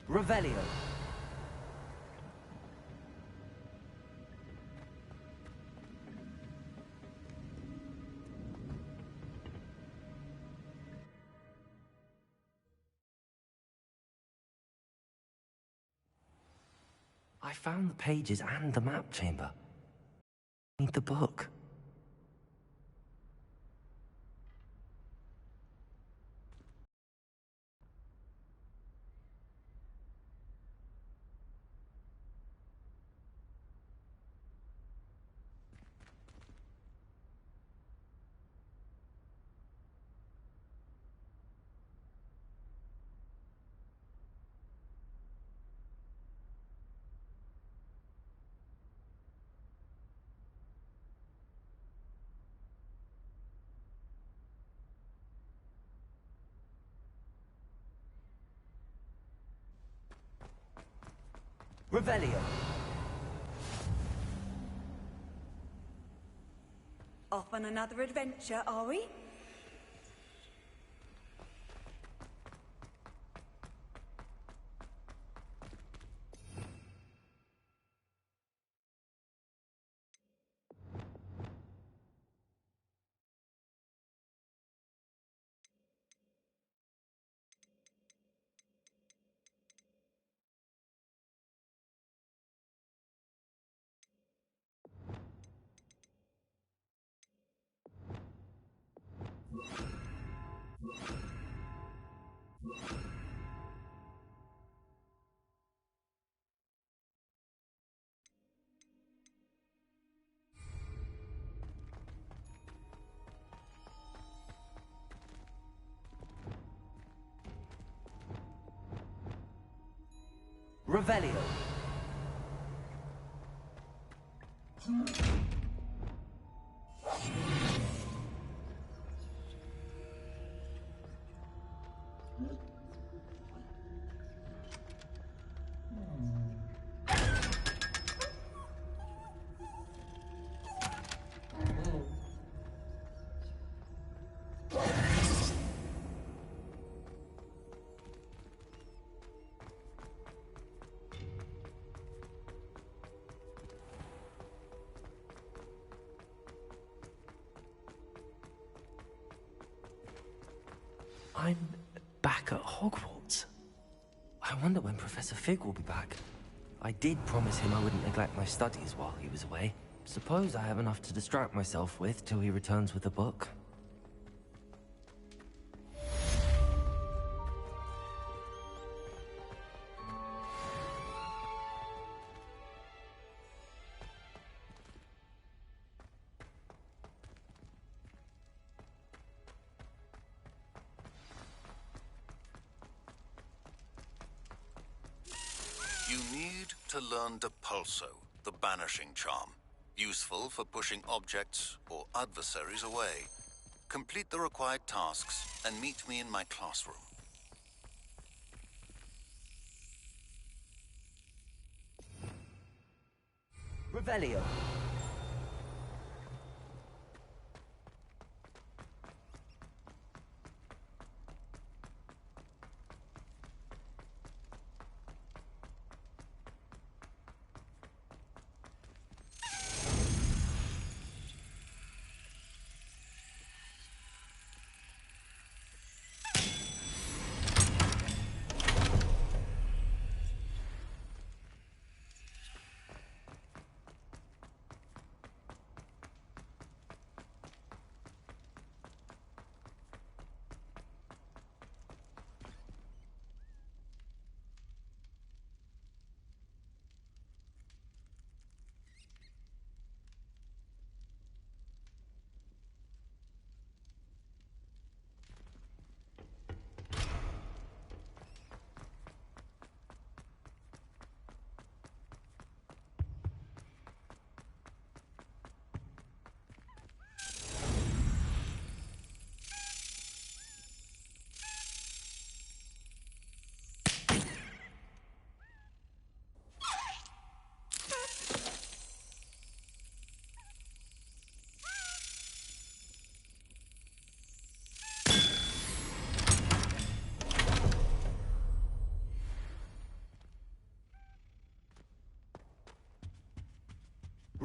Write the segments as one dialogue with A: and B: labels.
A: Revelio. I found the pages and the map chamber. I need the book. Revelio.
B: Off on another adventure, are we?
A: Revelio. I'm back at Hogwarts. I wonder when Professor Fig will be back. I did promise him I wouldn't neglect my studies while he was away. Suppose I have enough to distract myself with till he returns with a book.
C: You need to learn Depulso, the banishing charm. Useful for pushing objects or adversaries away. Complete the required tasks and meet me in my classroom.
A: Revelio.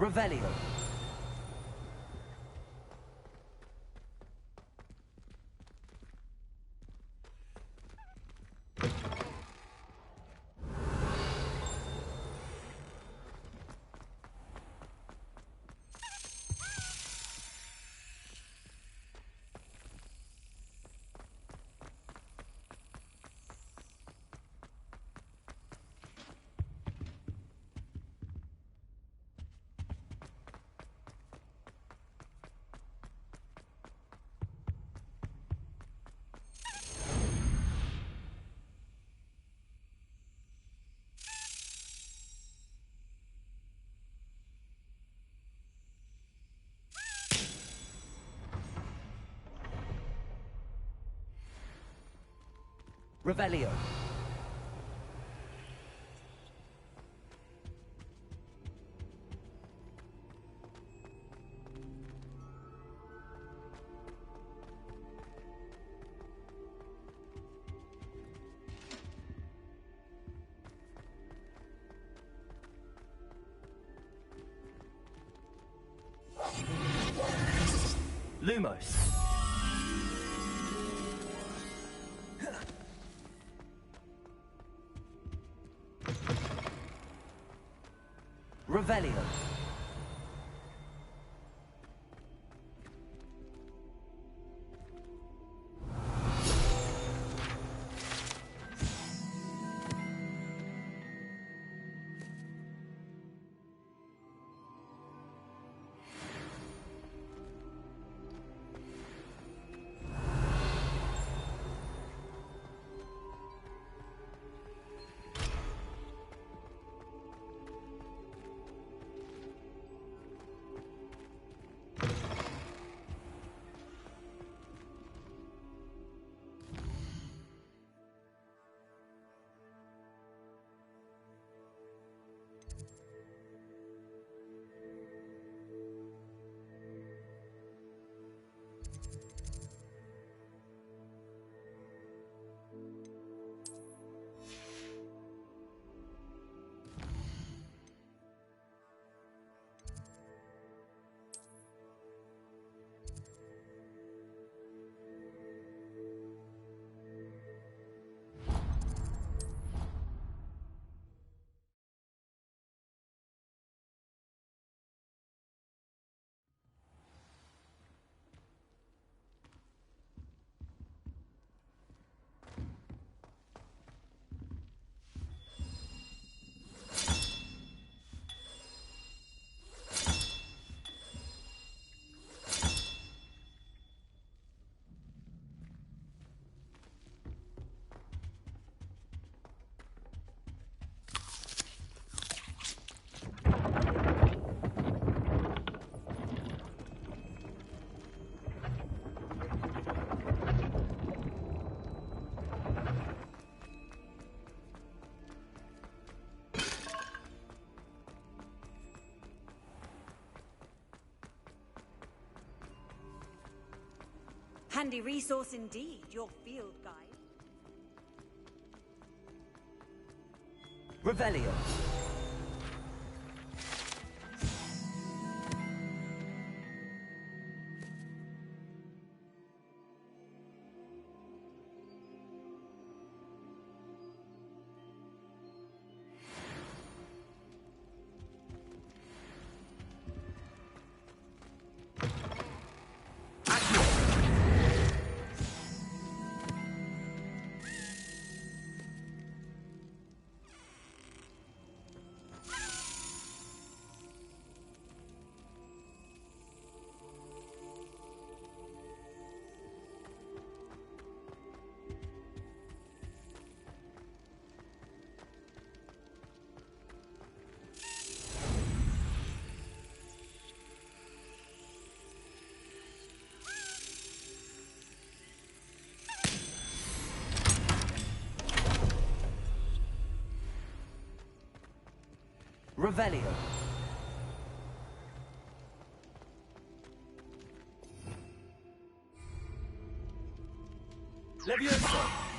A: Revelio. Revelio. Lumos. Revelio.
B: Handy resource indeed, your field guide.
A: Revelio. Revelio. Levioso.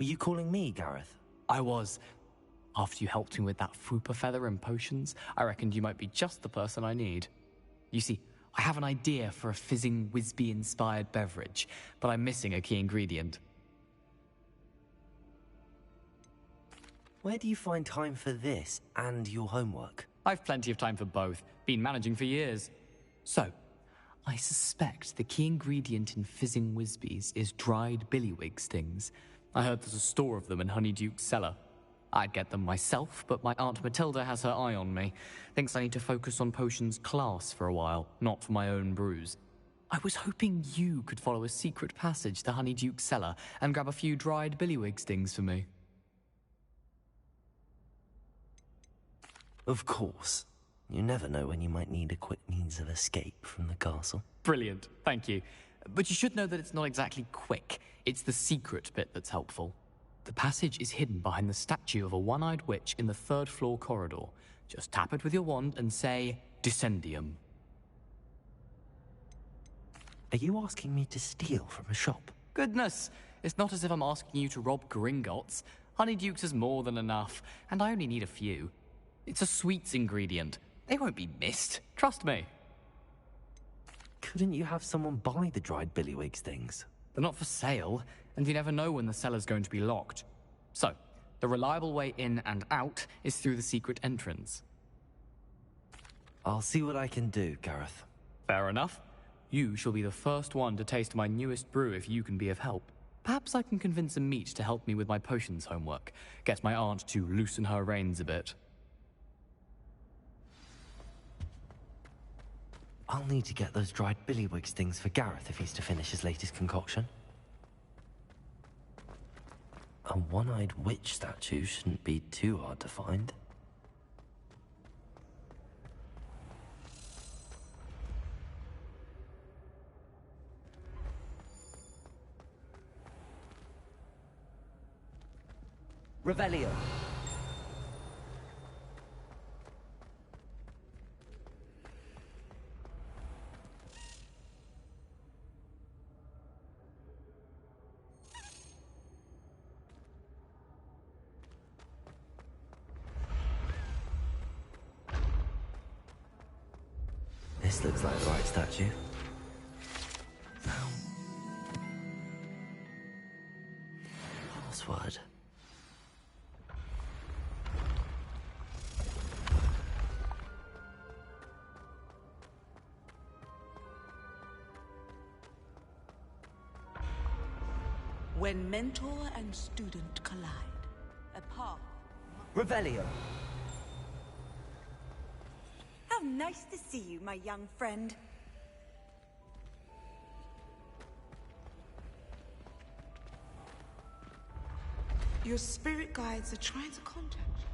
A: Were you calling me, Gareth?
D: I was. After you helped me with that Fupa feather and potions, I reckoned you might be just the person I need. You see, I have an idea for a fizzing Whizbee-inspired beverage, but I'm missing a key ingredient.
A: Where do you find time for this and your homework?
D: I've plenty of time for both. Been managing for years. So, I suspect the key ingredient in fizzing Whizbees is dried billywig stings. I heard there's a store of them in Honeyduke's cellar. I'd get them myself, but my Aunt Matilda has her eye on me. Thinks I need to focus on potions class for a while, not for my own brews. I was hoping you could follow a secret passage to Honeyduke's cellar and grab a few dried billywig stings for me.
A: Of course. You never know when you might need a quick means of escape from the castle.
D: Brilliant, thank you. But you should know that it's not exactly quick. It's the secret bit that's helpful. The passage is hidden behind the statue of a one-eyed witch in the third-floor corridor. Just tap it with your wand and say, Descendium.
A: Are you asking me to steal from a shop?
D: Goodness, it's not as if I'm asking you to rob Gringotts. Honeyduke's is more than enough, and I only need a few. It's a sweets ingredient. They won't be missed, trust me.
A: Couldn't you have someone buy the dried billywig stings?
D: They're not for sale, and you never know when the cellar's going to be locked. So, the reliable way in and out is through the secret entrance.
A: I'll see what I can do, Gareth.
D: Fair enough. You shall be the first one to taste my newest brew if you can be of help. Perhaps I can convince a meat to help me with my potions homework. Get my aunt to loosen her reins a bit.
A: I'll need to get those dried billywig stings for Gareth if he's to finish his latest concoction. A one-eyed witch statue shouldn't be too hard to find. Revelio. This looks like the right statue. Password.
E: When mentor and student collide, a path.
A: Revelio.
B: How nice to see you, my young friend.
E: Your spirit guides are trying to contact you.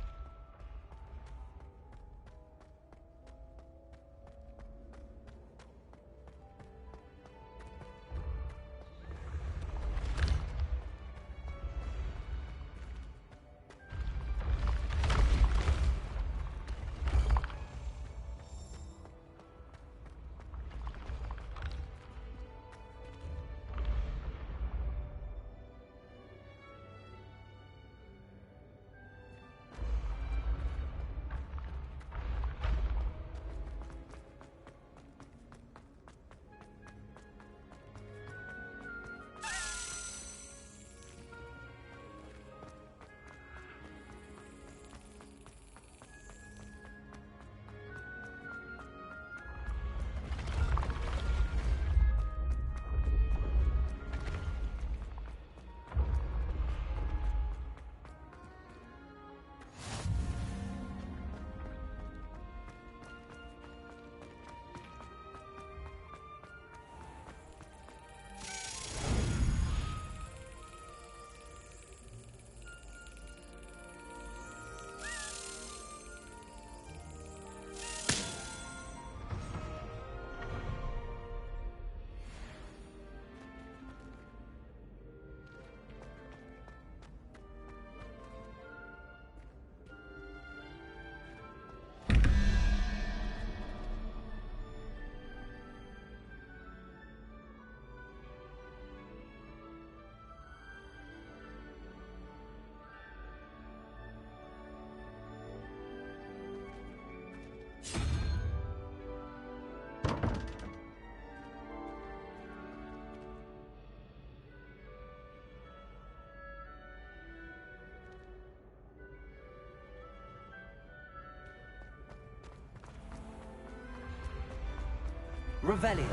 A: Revelio.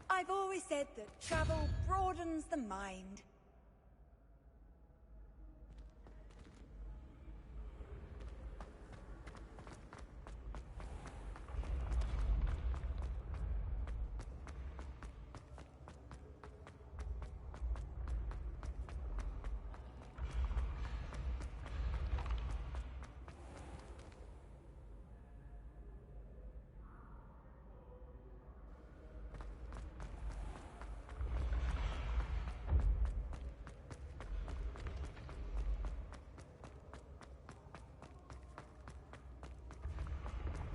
B: I've always said that travel broadens the mind.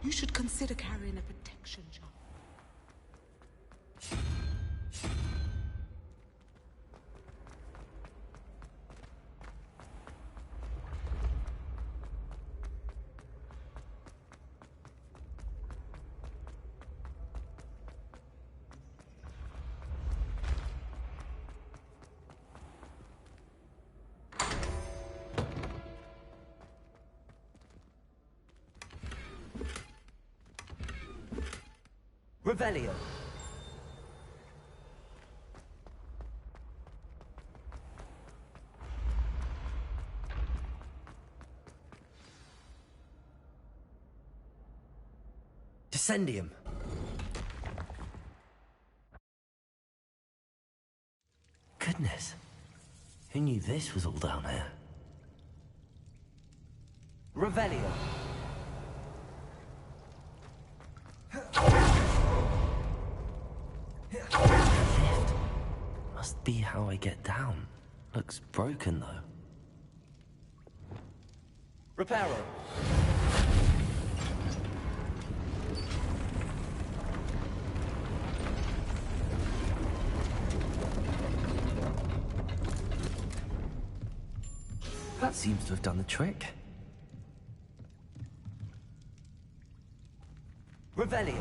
E: You should consider carrying a protection charm.
A: Revelio. Descendium. Goodness. Who knew this was all down here? Revelio. Lift. Must be how I get down. Looks broken though. Reparo. That seems to have done the trick. Revelio.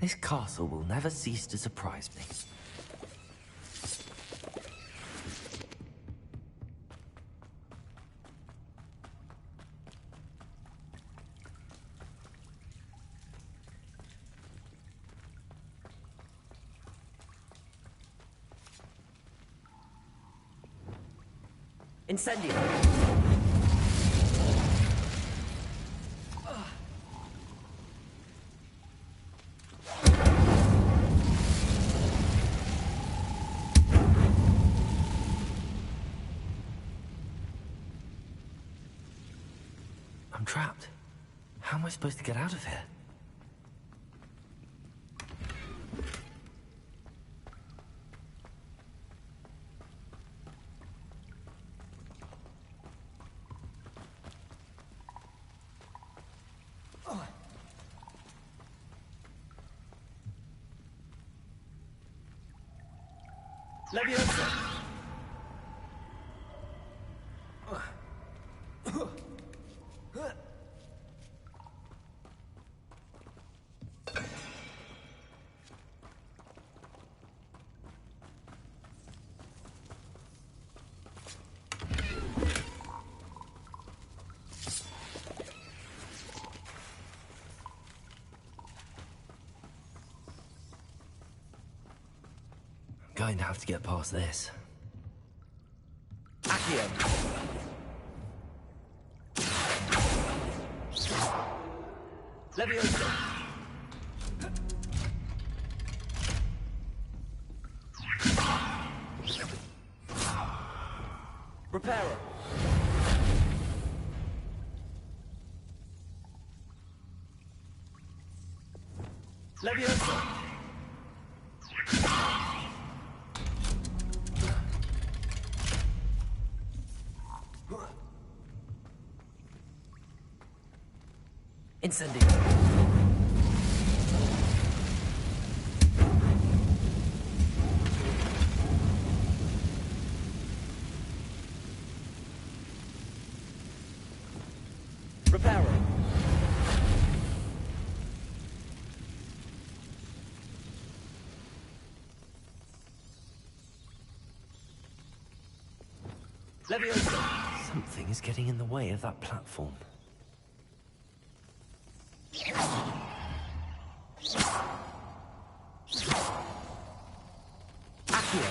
A: This castle will never cease to surprise me. Incendio! I'm trapped. How am I supposed to get out of here? Leviosa! Going to have to get past this. Accio. Leviosa! Reparo! Leviosa! Incendio! Reparo! Leviosa! Something is getting in the way of that platform. Accio!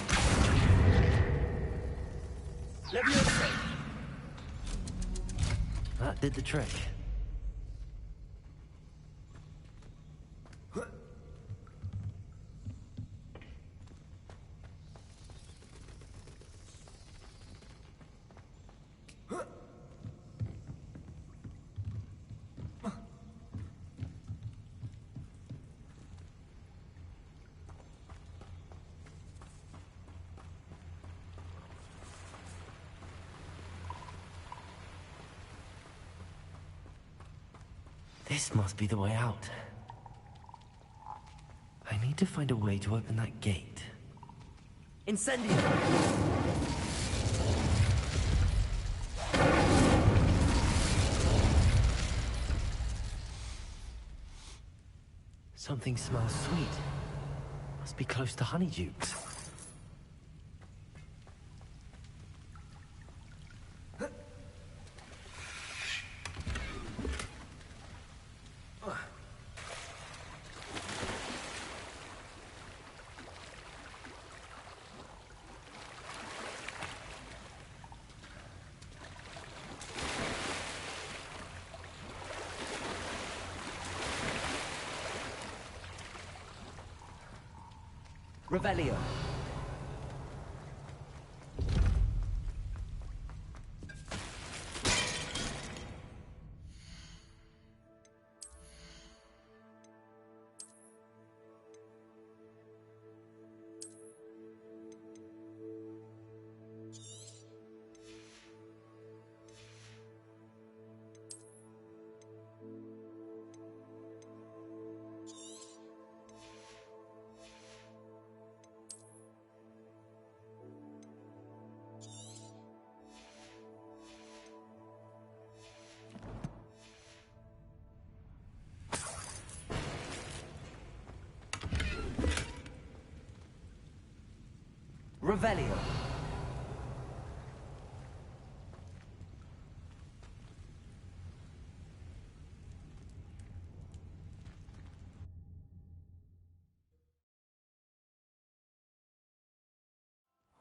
A: Leviosa! That did the trick. This must be the way out. I need to find a way to open that gate. Incendio! Something smells sweet. Must be close to Honeydukes. Revelio. Revelio.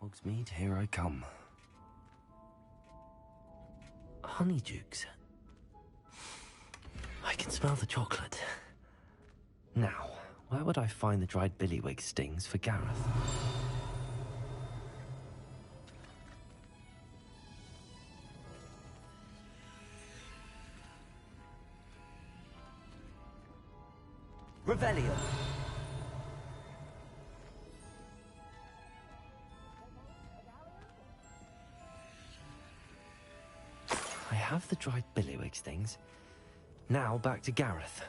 A: Hogsmeade, here I come. Honeydukes. I can smell the chocolate. Now, where would I find the dried billywig stings for Gareth? Revelio. I have the dried billywig stings. Now back to Gareth.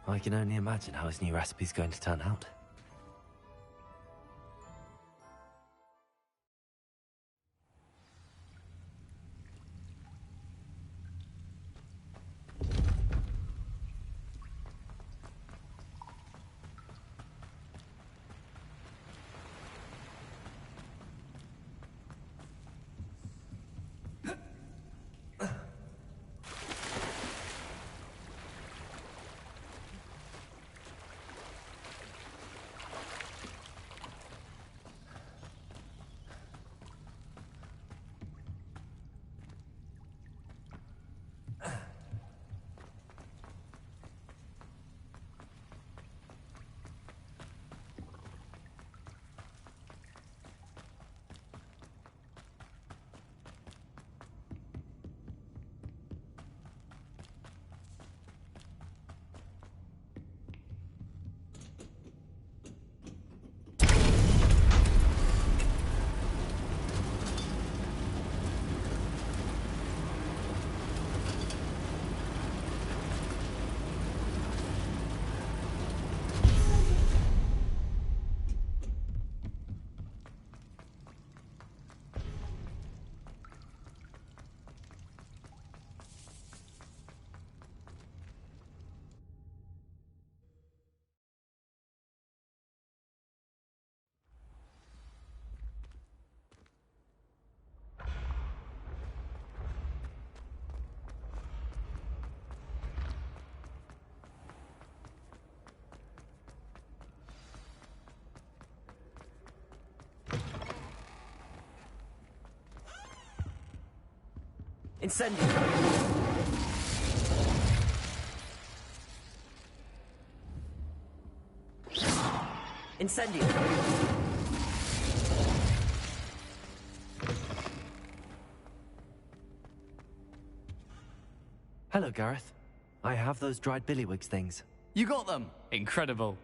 A: I can only imagine how his new recipe's going to turn out. Incendio! Incendio! Hello, Gareth. I have those dried billywigs things.
D: You got them! Incredible.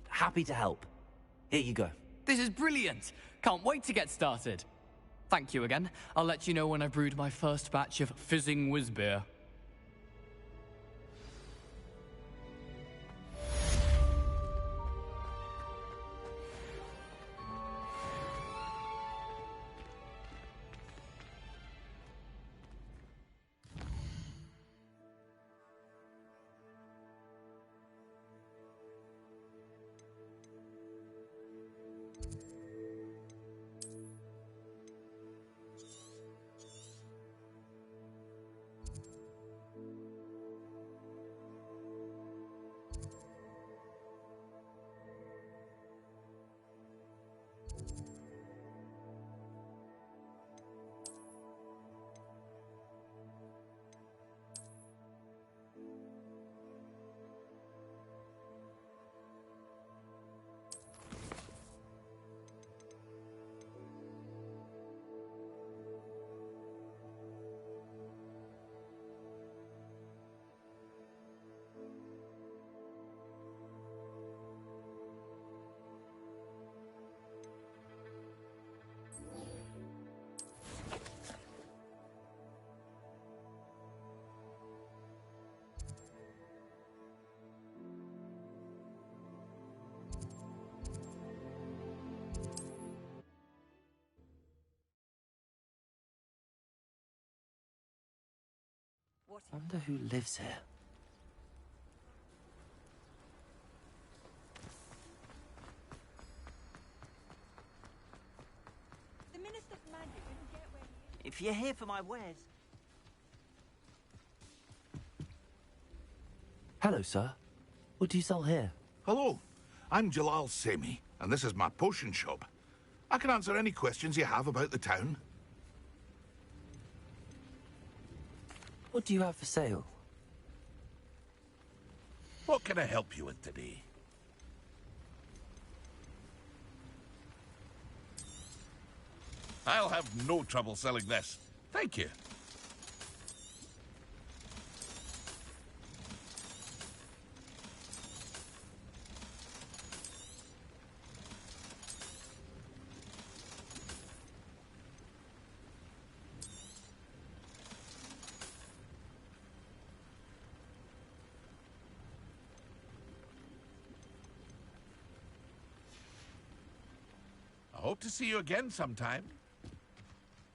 A: Happy to help. Here you go.
D: This is brilliant! Can't wait to get started. Thank you again. I'll let you know when I've brewed my first batch of fizzing whizbeer.
A: Wonder who lives here.
B: The Minister's Magic didn't get where he is.
F: If you're here for my wares...
A: Hello, sir. What do you sell here?
G: Hello, I'm Jalal Semi, and this is my potion shop. I can answer any questions you have about the town.
A: What do you have for sale?
G: What can I help you with today? I'll have no trouble selling this. Thank you. I hope to see you again sometime.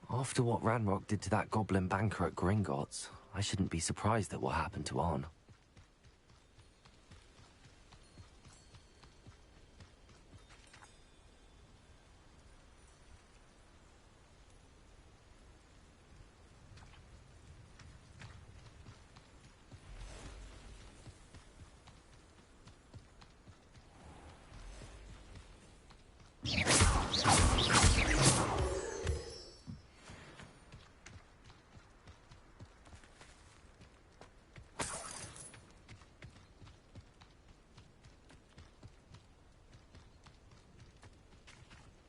A: After what Ranrock did to that goblin banker at Gringotts, I shouldn't be surprised at what happened to Arn.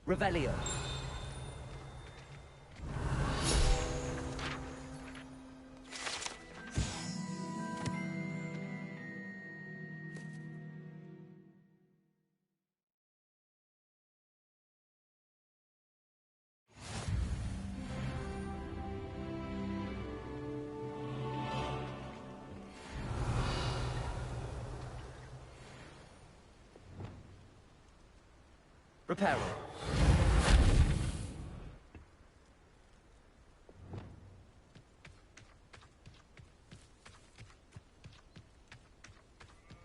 A: Revelio. Reparo.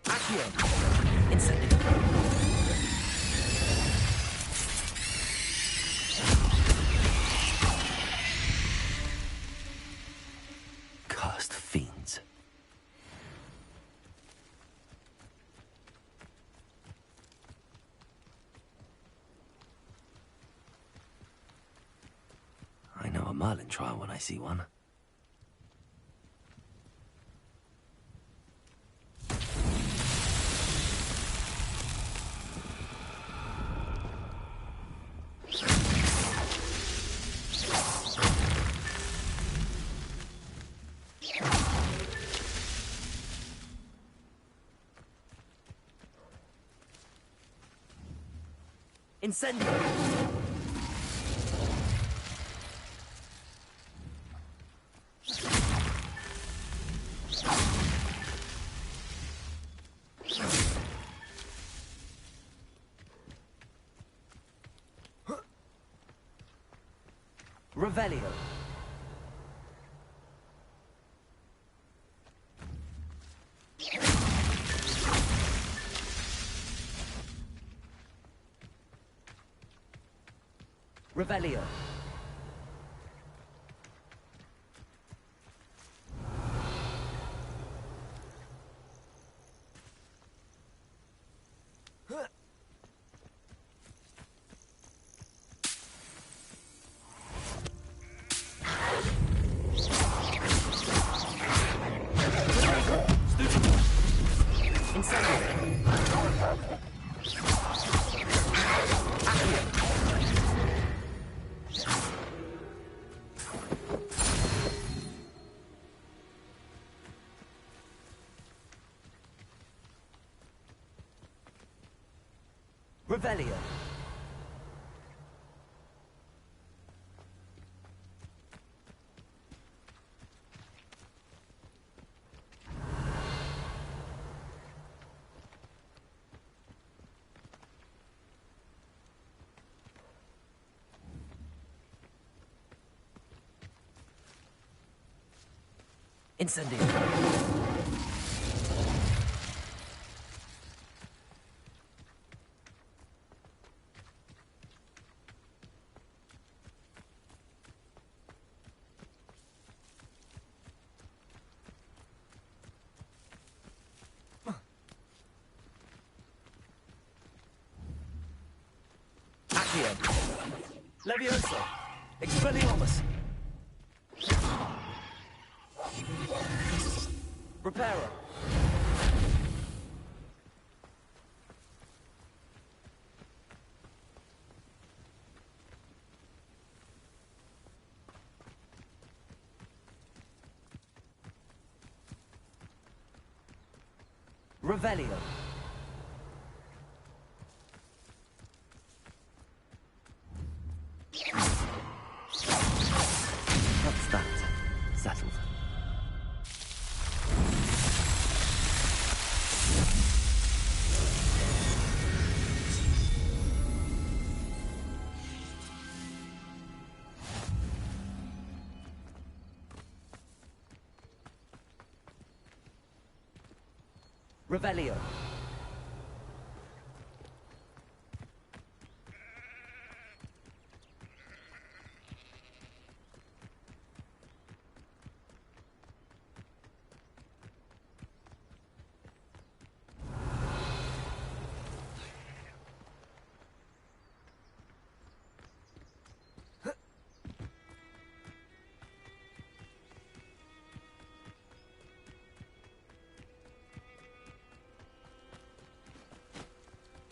A: Accio. Incendio. Cursed fiends. I know silent trial when I see one. Incendio! Revelio. Revelio. Revelio. Incendio. Accio. Levioso. Expelliarmus. Reparo. Revelio. What's that? Settled. Revelio.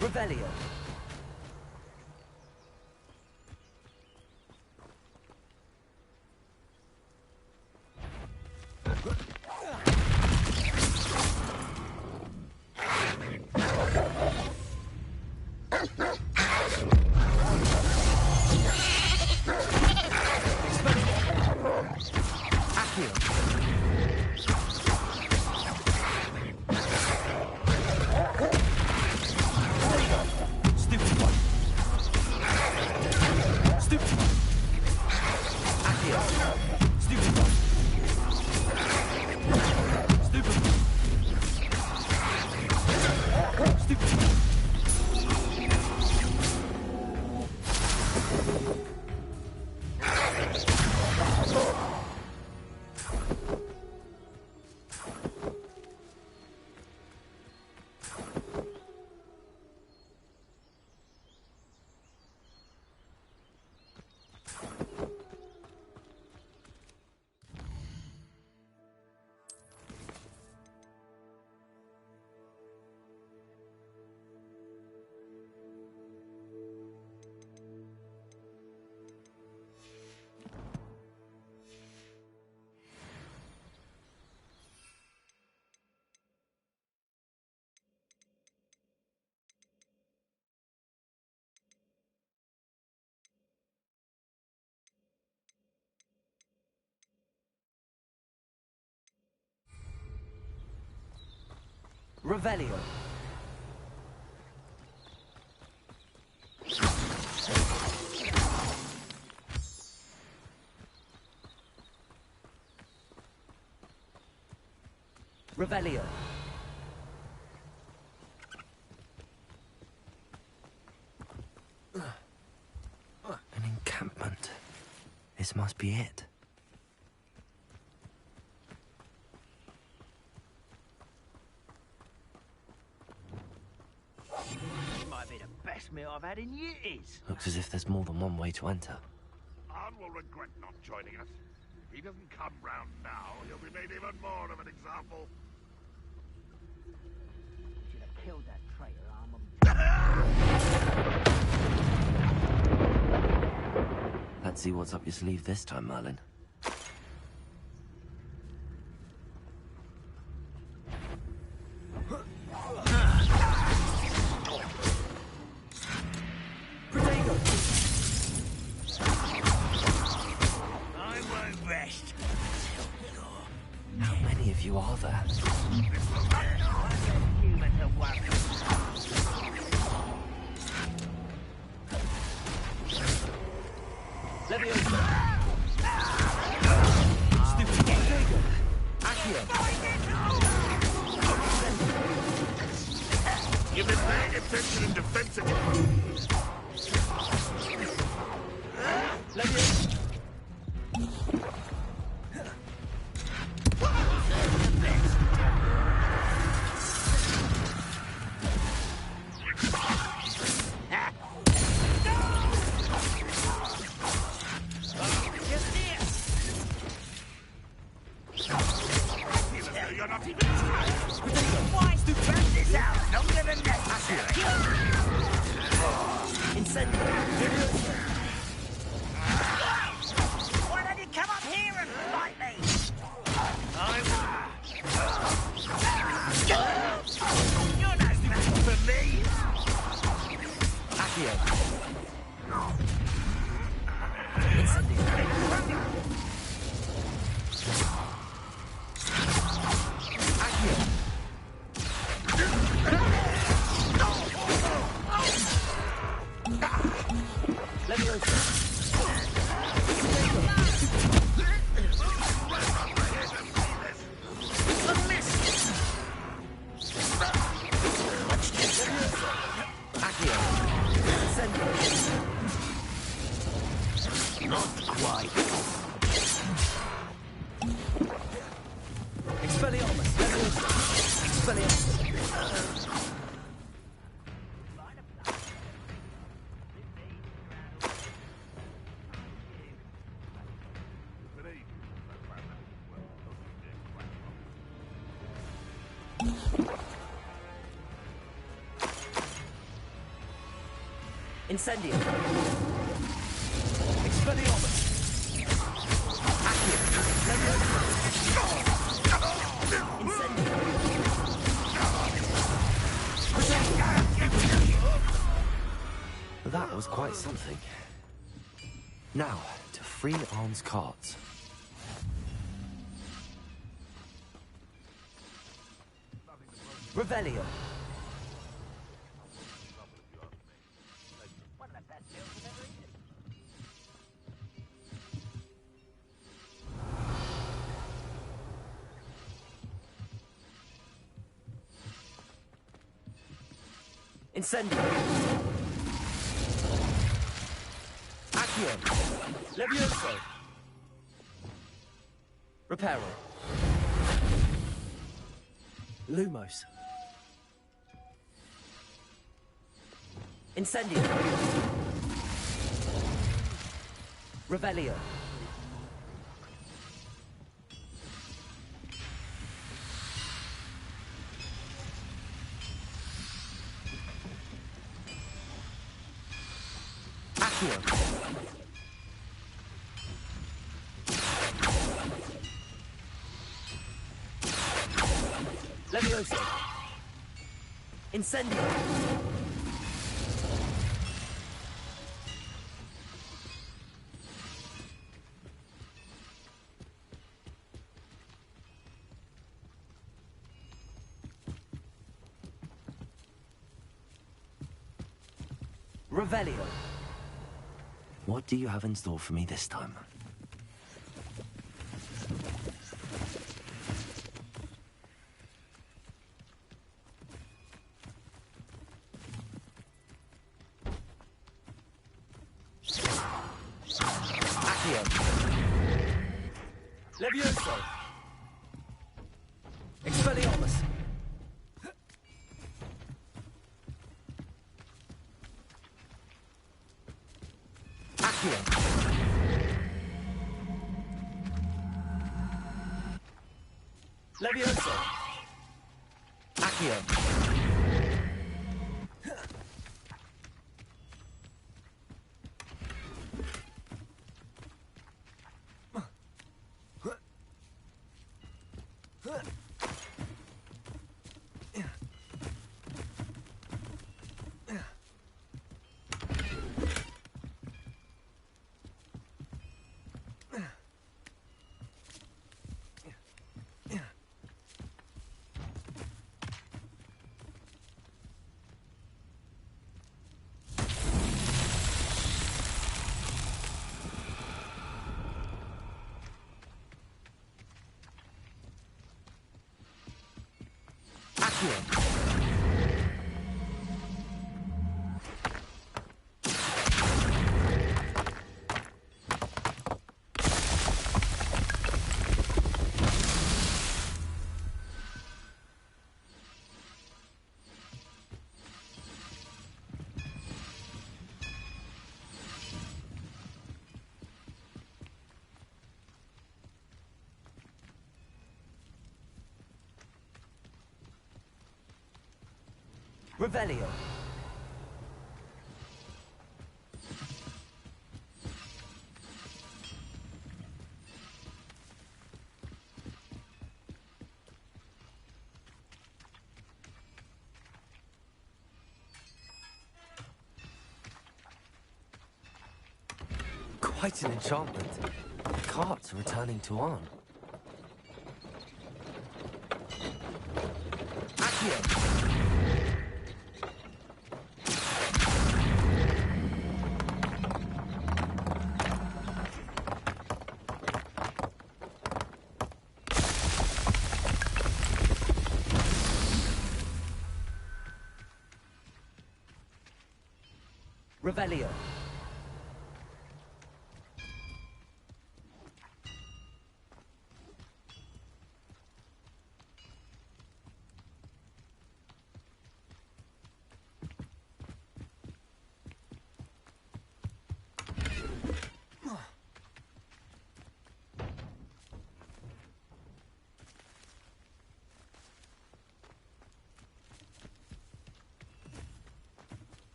A: Revelio. Revelio. Revelio. An encampment. This must be it.
F: Might be the best meal I've had in years.
A: Looks as if there's more than one way to enter.
G: Arn will regret not joining us. If he doesn't come round now, he'll be made even more of an example.
F: Should have killed that traitor, Arm.
A: Let's see what's up your sleeve this time, Merlin.
F: I won't rest.
A: How many of you are there?
F: Humans are worried.
G: You've been paying attention in defense again. You're not even
F: Why is to drag this out longer than necessary? Why don't you come up here and fight me? You're no match for me.
A: Incendio. Expelliarmus. That was quite something. Now, to free Arn's cards. Revelio. Incendio. Accio. Levioso. Reparo. Lumos. Incendio. Revelio. Accio. Levioso. Incendio. Revelio. What do you have in store for me this time? Accio. Levioso. Expelliarmus. Accio. Levioso. Accio. Accio. Revelio. Quite an enchantment. The carts are returning to Arn. Accio. Revelio.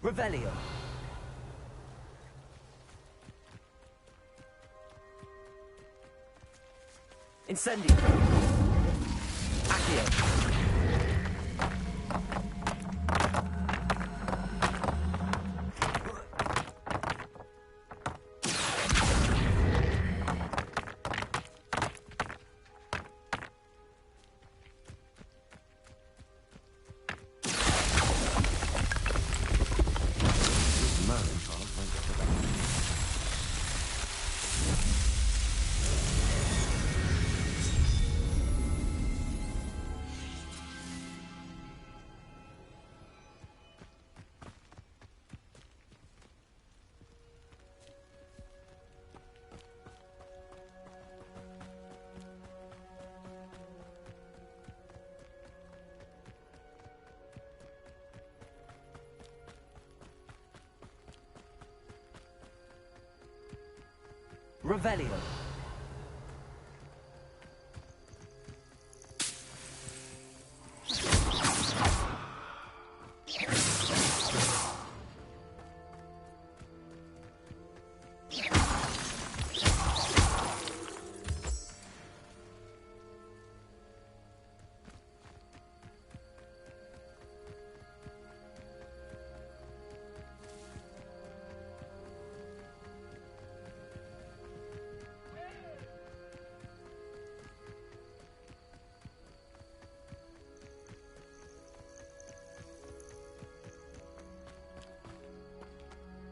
A: Revelio. Incendio. Accio. Revelio.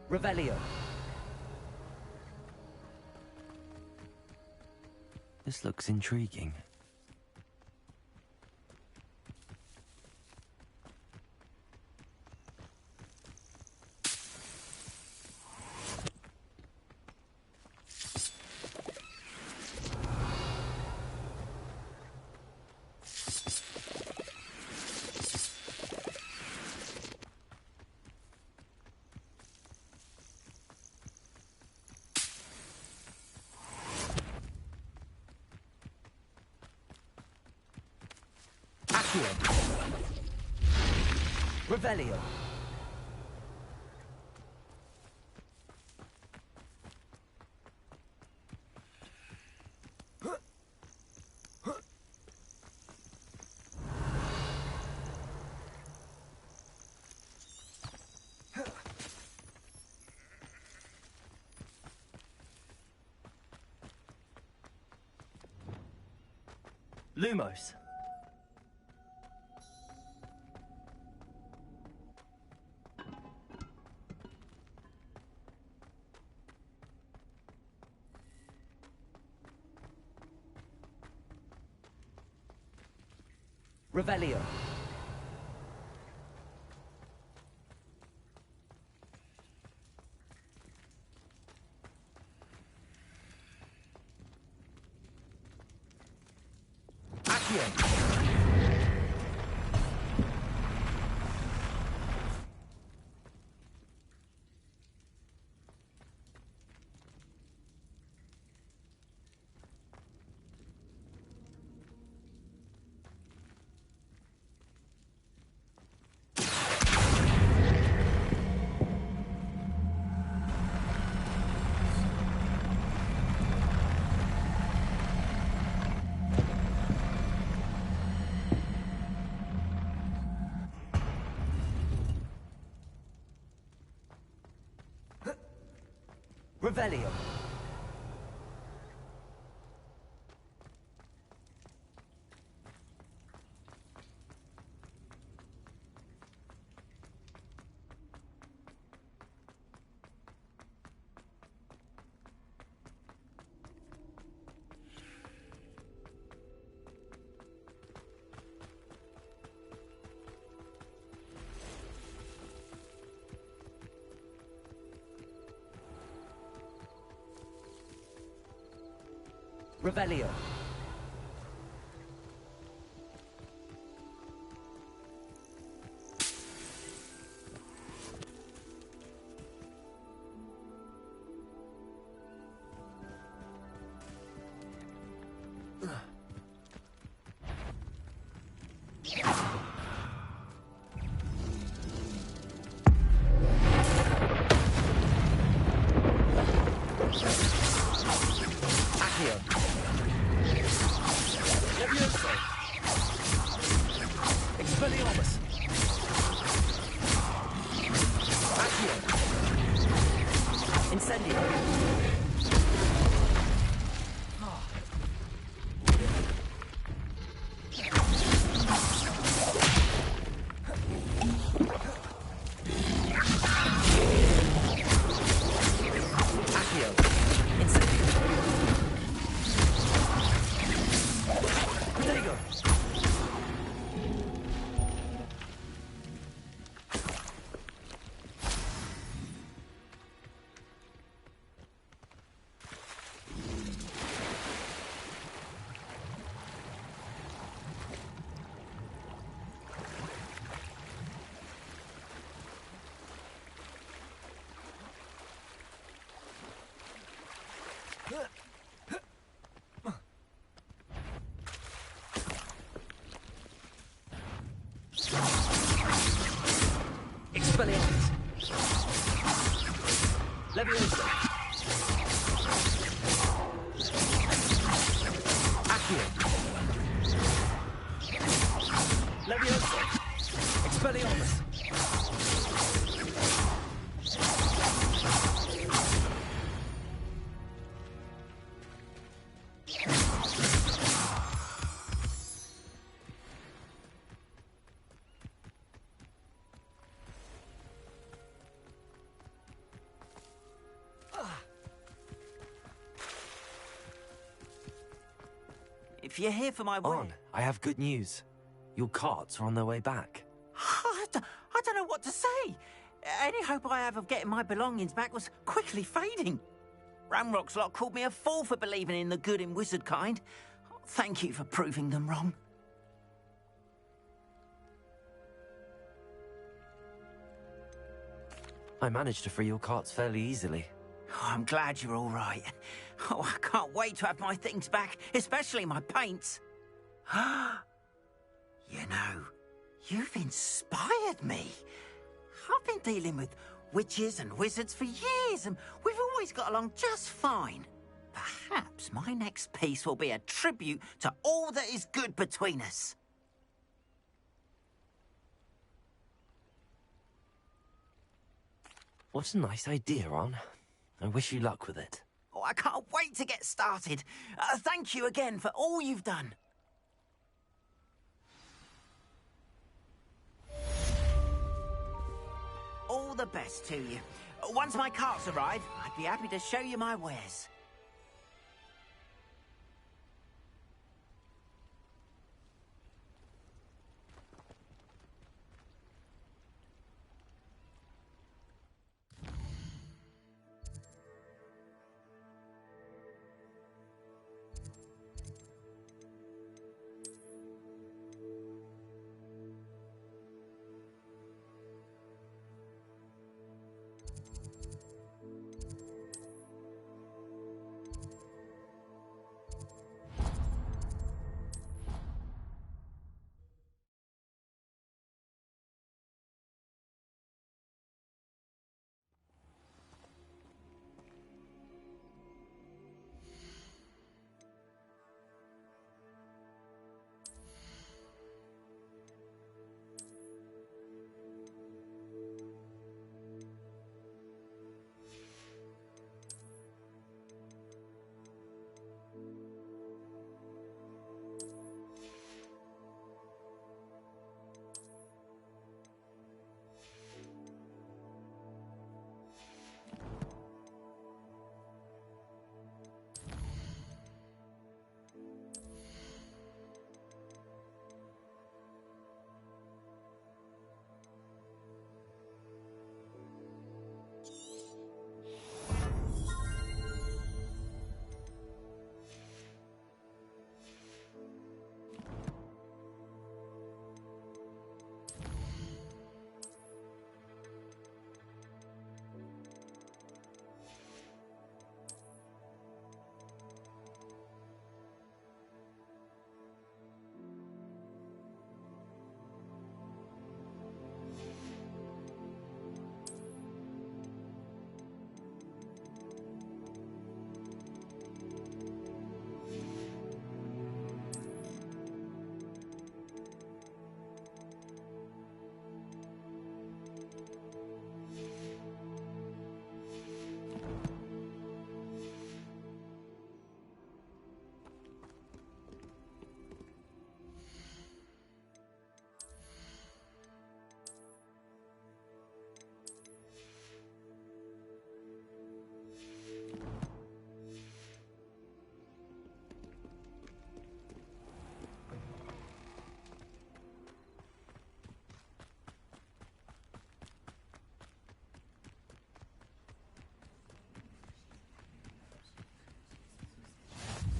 A: Revelio. This looks intriguing. Revelio. Lumos. Revelio. Accio. Revelio. Revelio. Expelliarmus. Leviosa. Accio. Leviosa. Expelliarmus.
F: if you're here for my
A: On, I have good news. Your carts are on their way back.
F: I don't know what to say. Any hope I have of getting my belongings back was quickly fading. Ramrock's lot called me a fool for believing in the good in wizard kind. Thank you for proving them wrong.
A: I managed to free your carts fairly easily.
F: Oh, I'm glad you're all right. Oh, I can't wait to have my things back, especially my paints. You know, you've inspired me. I've been dealing with witches and wizards for years, and we've always got along just fine. Perhaps my next piece will be a tribute to all that is good between us.
A: What a nice idea, Ron. I wish you luck with it.
F: Oh, I can't wait to get started. Thank you again for all you've done. All the best to you. Once my carts arrive, I'd be happy to show you my wares.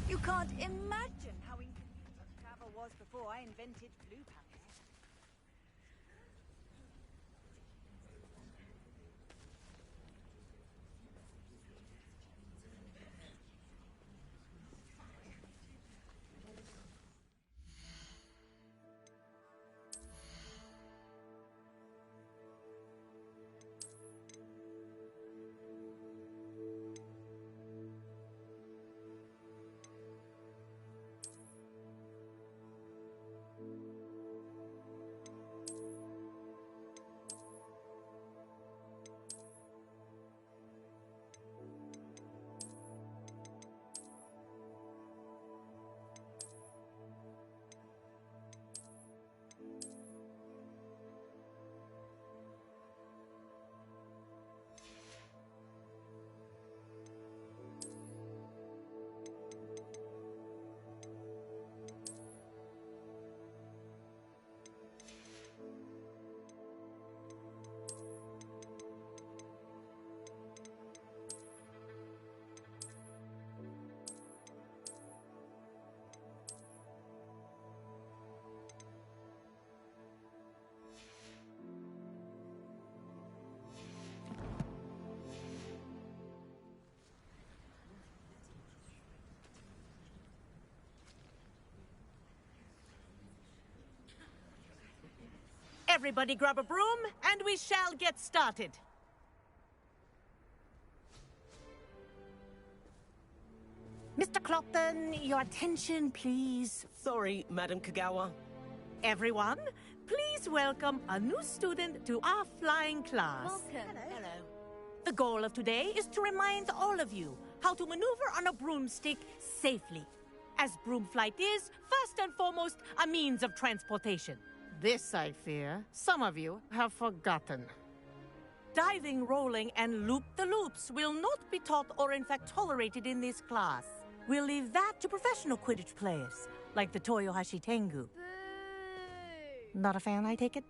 B: You can't imagine how inconvenient travel was before I invented blue panels.
H: Everybody grab a broom, and we shall get started. Mr. Clopton, your attention, please.
I: Sorry, Madam Kagawa.
H: Everyone, please welcome a new student to our flying class.
B: Welcome.
H: Hello. The goal of today is to remind all of you how to maneuver on a broomstick safely, as broom flight is, first and foremost, a means of transportation. This, I fear, some of you have forgotten. Diving, rolling, and loop-the-loops will not be taught or in fact tolerated in this class. We'll leave that to professional Quidditch players, like the Toyohashi Tengu.
B: Boo!
H: Not a fan, I take it?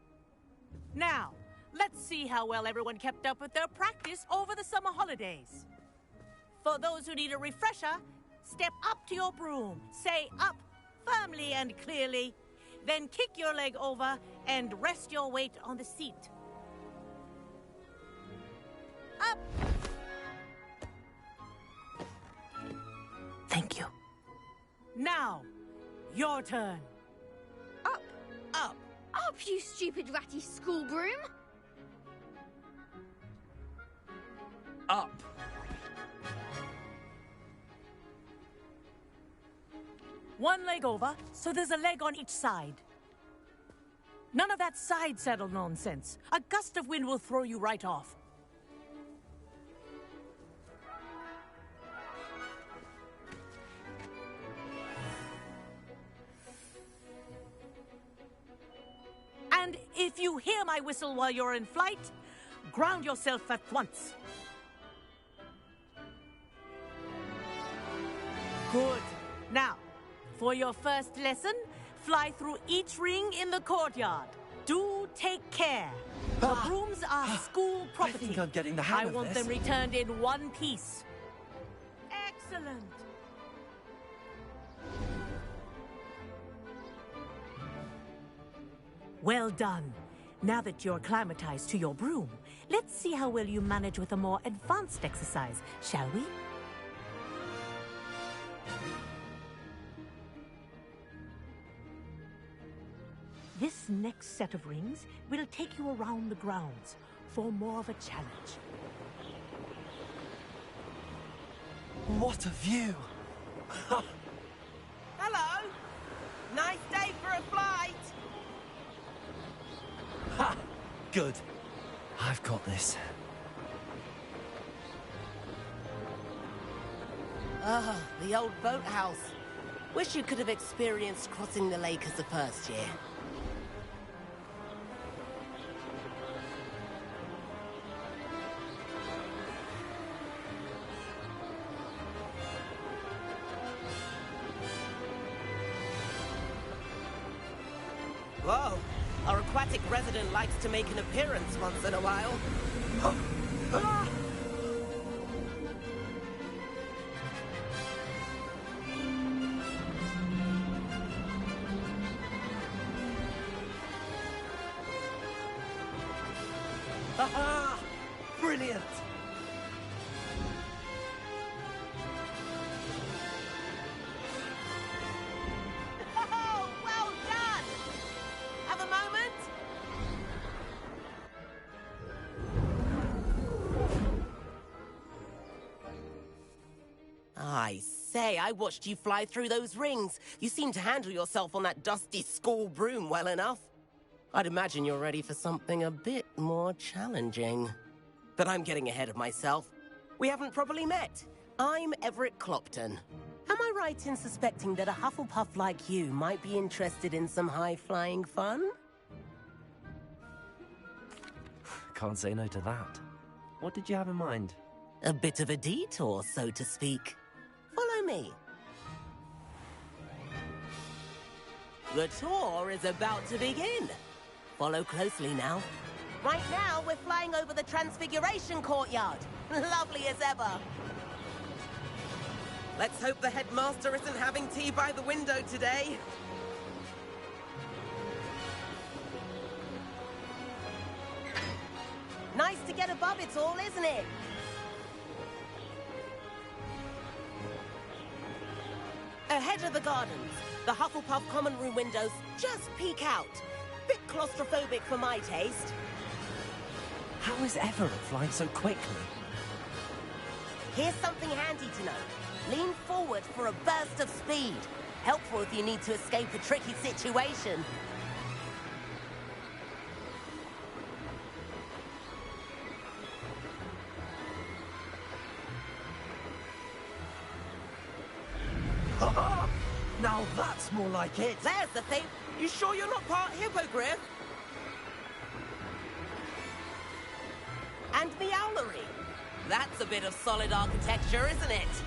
H: Now, let's see how well everyone kept up with their practice over the summer holidays. For those who need a refresher, step up to your broom, say up firmly and clearly, then kick your leg over and rest your weight on the seat. Up! Thank you. Now, your turn.
B: Up!
H: Up!
B: Up, you stupid ratty school broom!
A: Up!
H: One leg over, so there's a leg on each side. None of that side saddle nonsense. A gust of wind will throw you right off. And if you hear my whistle while you're in flight, ground yourself at once. Good. Now, for your first lesson, fly through each ring in the courtyard. Do take care. The brooms are school property.
A: I think I'm getting the hang of
H: want
A: this.
H: them returned in one piece. Excellent. Well done. Now that you're acclimatized to your broom, let's see how well you manage with a more advanced exercise, shall we? This next set of rings will take you around the grounds for more of a challenge.
A: What a view!
I: Hello! Nice day for a flight!
A: Ha! Good. I've got this.
I: Ah, the old boathouse. Wish you could have experienced crossing the lake as the first year. Whoa! Our aquatic resident likes to make an appearance once in a while.
A: Aha! Brilliant!
I: Oh, well done! Have a moment? I say, I watched you fly through those rings. You seem to handle yourself on that dusty school broom well enough. I'd imagine you're ready for something a bit more challenging. But I'm getting ahead of myself. We haven't properly met. I'm Everett Clopton. Am I right in suspecting that a Hufflepuff like you might be interested in some high-flying fun?
A: Can't say no to that. What did you have in mind?
I: A bit of a detour, so to speak. Follow me. The tour is about to begin. Follow closely now. Right now, we're flying over the Transfiguration Courtyard. Lovely as ever. Let's hope the headmaster isn't having tea by the window today. Nice to get above it all, isn't it? Ahead of the gardens, the Hufflepuff common room windows just peek out. Bit claustrophobic for my taste.
A: How is Everett flying so quickly?
I: Here's something handy to know. Lean forward for a burst of speed. Helpful if you need to escape a tricky situation.
A: Now that's more like it.
I: There's the thing. You sure you're not part hippogriff? And the owlery. That's a bit of solid architecture, isn't it?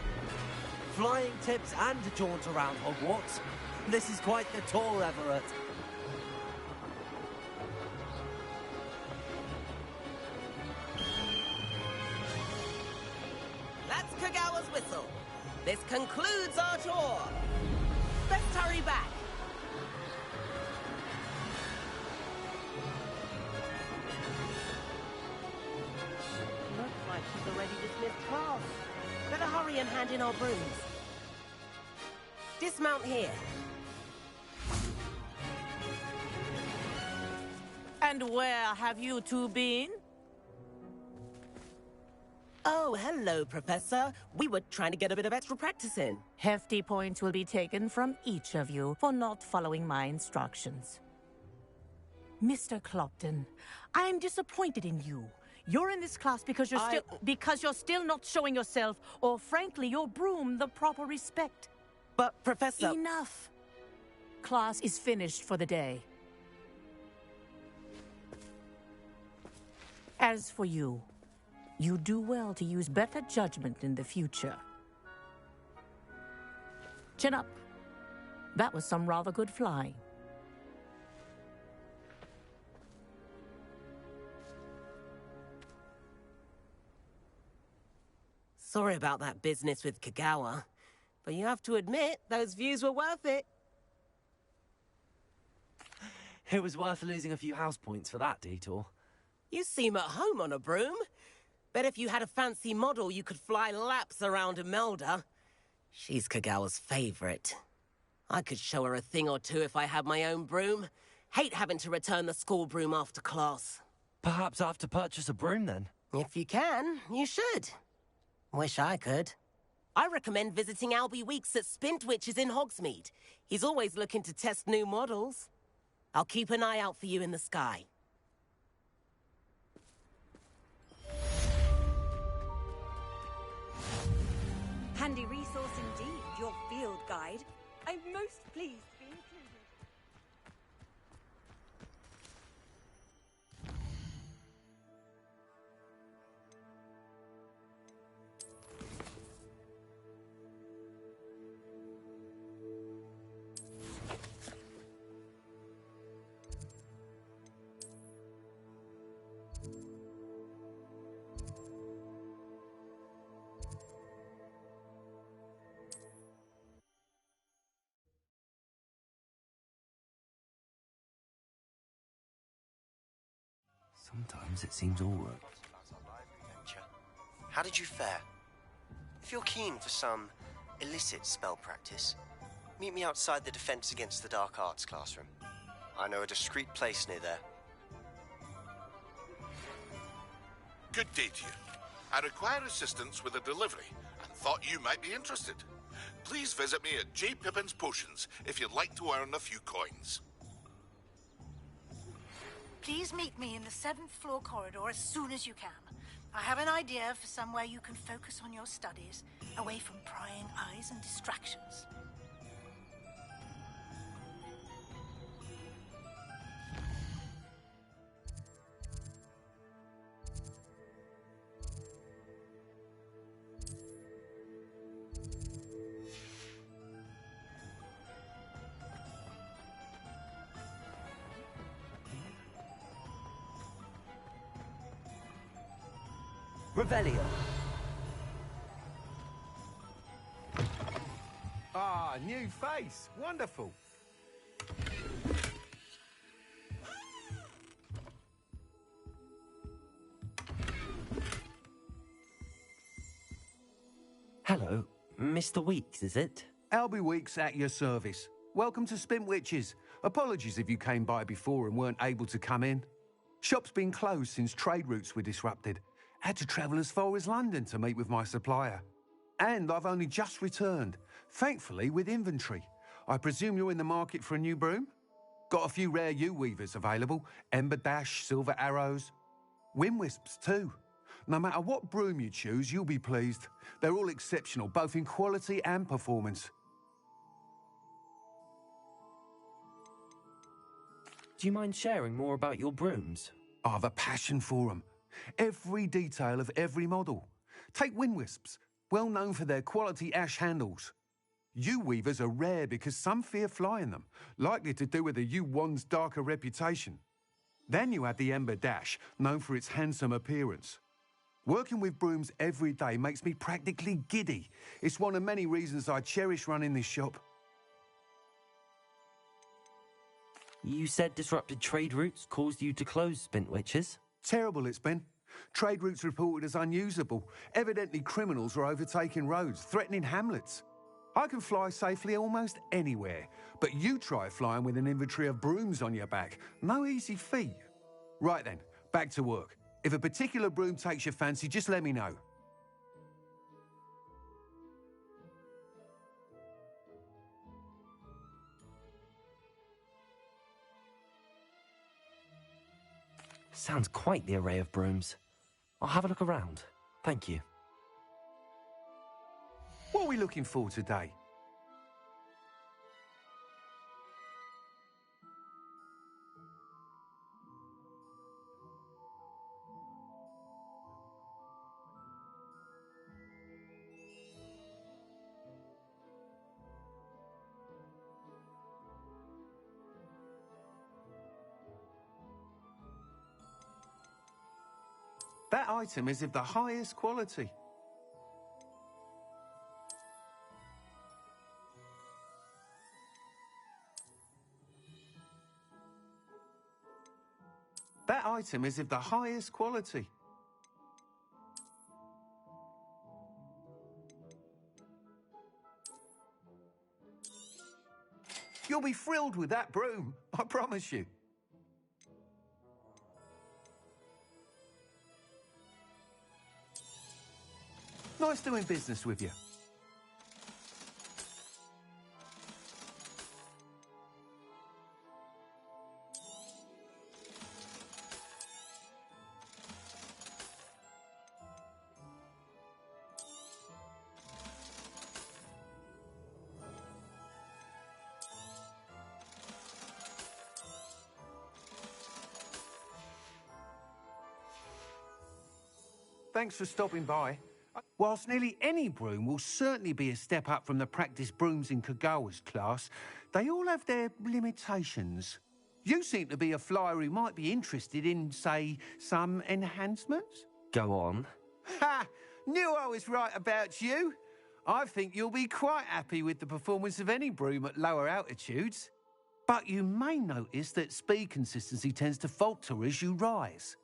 A: Flying tips and a jaunt around Hogwarts. This is quite the tour, Everett.
I: That's Kagawa's whistle. This concludes our tour. Best hurry back. Looks like she's already dismissed class. Better hurry and hand in our brooms. Dismount here.
H: And where have you two been?
I: Oh, hello, Professor. We were trying to get a bit of extra practice in.
H: Hefty points will be taken from each of you for not following my instructions. Mr. Clopton, I'm disappointed in you. You're in this class because you're still not showing yourself, or frankly, your broom, the proper respect.
I: But, Professor...
H: Enough. Class is finished for the day. As for you, you do well to use better judgment in the future. Chin up. That was some rather good flying.
I: Sorry about that business with Kagawa, but you have to admit, those views were worth it.
A: It was worth losing a few house points for that detour.
I: You seem at home on a broom. Bet if you had a fancy model, you could fly laps around Imelda. She's Kagawa's favorite. I could show her a thing or two if I had my own broom. Hate having to return the school broom after class.
A: Perhaps I have to purchase a broom then?
I: If you can, you should. Wish I could. I recommend visiting Albie Weeks at Spintwitches in Hogsmeade. He's always looking to test new models. I'll keep an eye out for you in the sky.
B: Handy resource indeed, your field guide. I'm most pleased to be included.
A: Sometimes it seems all right.
J: How did you fare? If you're keen for some illicit spell practice, meet me outside the Defense Against the Dark Arts classroom. I know a discreet place near there.
G: Good day to you. I require assistance with a delivery and thought you might be interested. Please visit me at J. Pippin's Potions if you'd like to earn a few coins.
K: Please meet me in the 7th floor corridor as soon as you can. I have an idea for somewhere you can focus on your studies, away from prying eyes and distractions.
A: Revelio.
L: Ah, new face. Wonderful.
A: Hello, Mr. Weeks, is it?
L: Albie Weeks at your service. Welcome to Spintwitches. Apologies if you came by before and weren't able to come in. Shop's been closed since trade routes were disrupted. Had to travel as far as London to meet with my supplier. And I've only just returned, thankfully with inventory. I presume you're in the market for a new broom? Got a few rare U-weavers available. Ember Dash, Silver Arrows. Wind Wisps too. No matter what broom you choose, you'll be pleased. They're all exceptional, both in quality and performance.
A: Do you mind sharing more about your brooms?
L: I have a passion for them. Every detail of every model. Take Wind Wisps, well known for their quality ash handles. U-weavers are rare because some fear flying them, likely to do with the U-wand's darker reputation. Then you have the Ember Dash, known for its handsome appearance. Working with brooms every day makes me practically giddy. It's one of many reasons I cherish running this shop.
A: You said disrupted trade routes caused you to close Spintwitches?
L: Terrible it's been. Trade routes reported as unusable. Evidently criminals are overtaking roads, threatening hamlets. I can fly safely almost anywhere, but you try flying with an inventory of brooms on your back. No easy feat. Right then, back to work. If a particular broom takes your fancy, just let me know.
A: Sounds quite the array of brooms. I'll have a look around. Thank you.
L: What are we looking for today? That item is of the highest quality. That item is of the highest quality. You'll be thrilled with that broom, I promise you. Nice doing business with you. Thanks for stopping by. Whilst nearly any broom will certainly be a step up from the practice brooms in Kagawa's class, they all have their limitations. You seem to be a flyer who might be interested in, say, some enhancements?
A: Go on.
L: Ha! Knew I was right about you. I think you'll be quite happy with the performance of any broom at lower altitudes. But you may notice that speed consistency tends to falter as you rise.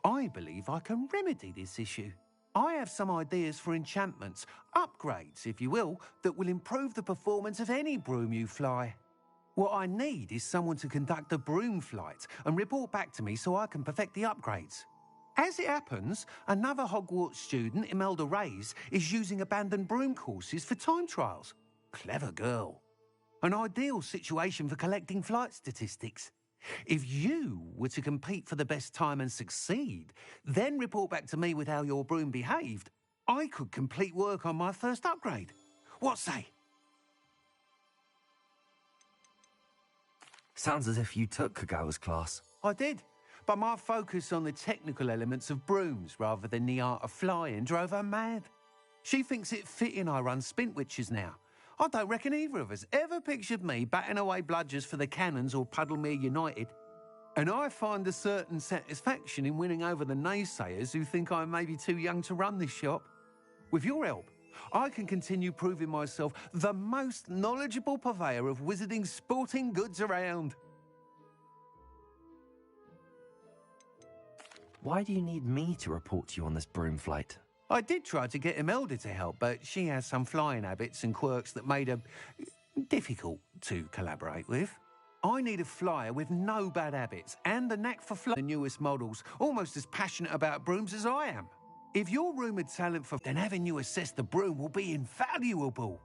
L: I believe I can remedy this issue. I have some ideas for enchantments, upgrades, if you will, that will improve the performance of any broom you fly. What I need is someone to conduct a broom flight and report back to me so I can perfect the upgrades. As it happens, another Hogwarts student, Imelda Reyes, is using abandoned broom courses for time trials. Clever girl. An ideal situation for collecting flight statistics. If you were to compete for the best time and succeed, then report back to me with how your broom behaved, I could complete work on my first upgrade. What say?
A: Sounds as if you took Kagawa's class.
L: I did, but my focus on the technical elements of brooms rather than the art of flying drove her mad. She thinks it fitting I run Spintwitches now. I don't reckon either of us ever pictured me batting away bludgers for the Cannons or Puddlemere United. And I find a certain satisfaction in winning over the naysayers who think I may be too young to run this shop. With your help, I can continue proving myself the most knowledgeable purveyor of wizarding sporting goods around.
A: Why do you need me to report to you on this broom flight?
L: I did try to get Imelda to help, but she has some flying habits and quirks that made her difficult to collaborate with. I need a flyer with no bad habits and the knack for flying the newest models, almost as passionate about brooms as I am. If you're rumoured talent for, then having you assess the broom will be invaluable.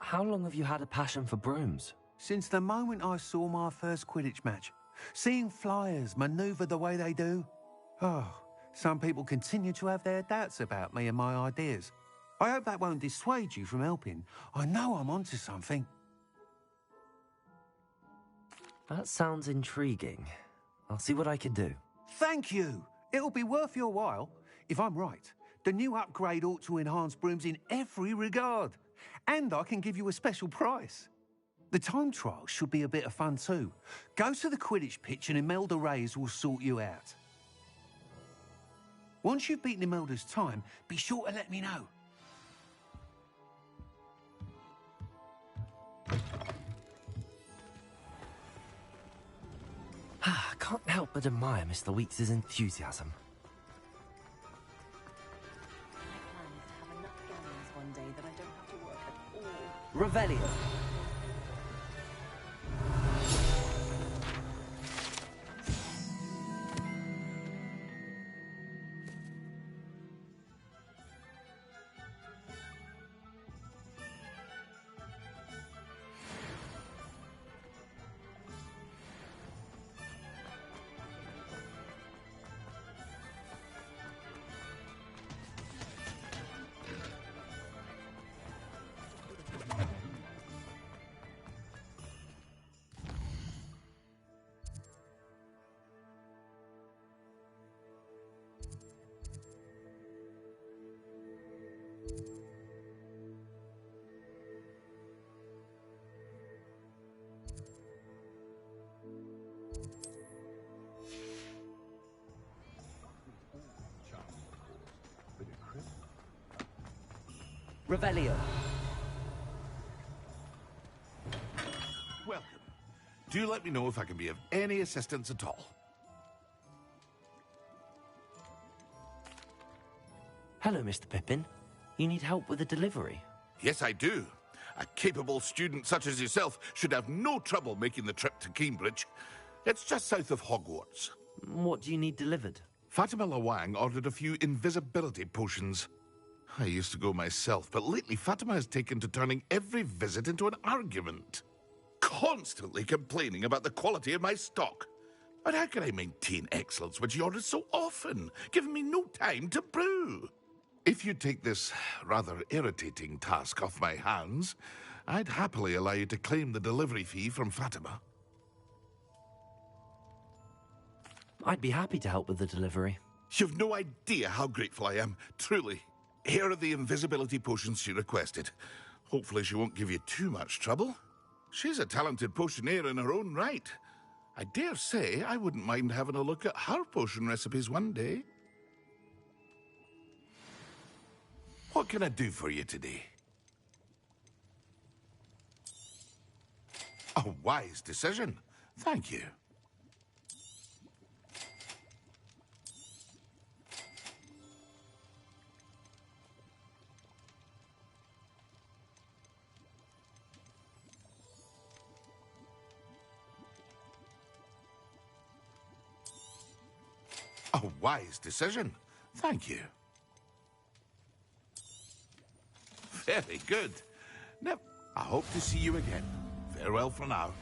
A: How long have you had a passion for brooms?
L: Since the moment I saw my first Quidditch match. Seeing flyers manoeuvre the way they do. Oh, some people continue to have their doubts about me and my ideas. I hope that won't dissuade you from helping. I know I'm onto something.
A: That sounds intriguing. I'll see what I can do.
L: Thank you. It'll be worth your while. If I'm right, the new upgrade ought to enhance brooms in every regard. And I can give you a special price. The time trial should be a bit of fun too. Go to the Quidditch pitch and Imelda Reyes will sort you out. Once you've beaten Imelda's time, be sure to let me know.
A: I can't help but admire Mr. Weeks' enthusiasm.
M: My plan is to have enough games one day that I don't have to work at all.
A: Revelio. Revelio.
G: Welcome. Do let me know if I can be of any assistance at all.
A: Hello, Mr. Pippin. You need help with a delivery?
G: Yes, I do. A capable student such as yourself should have no trouble making the trip to Cambridge. It's just south of Hogwarts.
A: What do you need delivered?
G: Fatima Lawang ordered a few invisibility potions. I used to go myself, but lately Fatima has taken to turning every visit into an argument. Constantly complaining about the quality of my stock. But how can I maintain excellence when she orders so often, giving me no time to brew? If you take this rather irritating task off my hands, I'd happily allow you to claim the delivery fee from Fatima.
A: I'd be happy to help with the delivery.
G: You've no idea how grateful I am, truly. Here are the invisibility potions she requested. Hopefully she won't give you too much trouble. She's a talented potioneer in her own right. I dare say I wouldn't mind having a look at her potion recipes one day. What can I do for you today? A wise decision. Thank you. A wise decision. Thank you. Very good. Now, I hope to see you again. Farewell for now.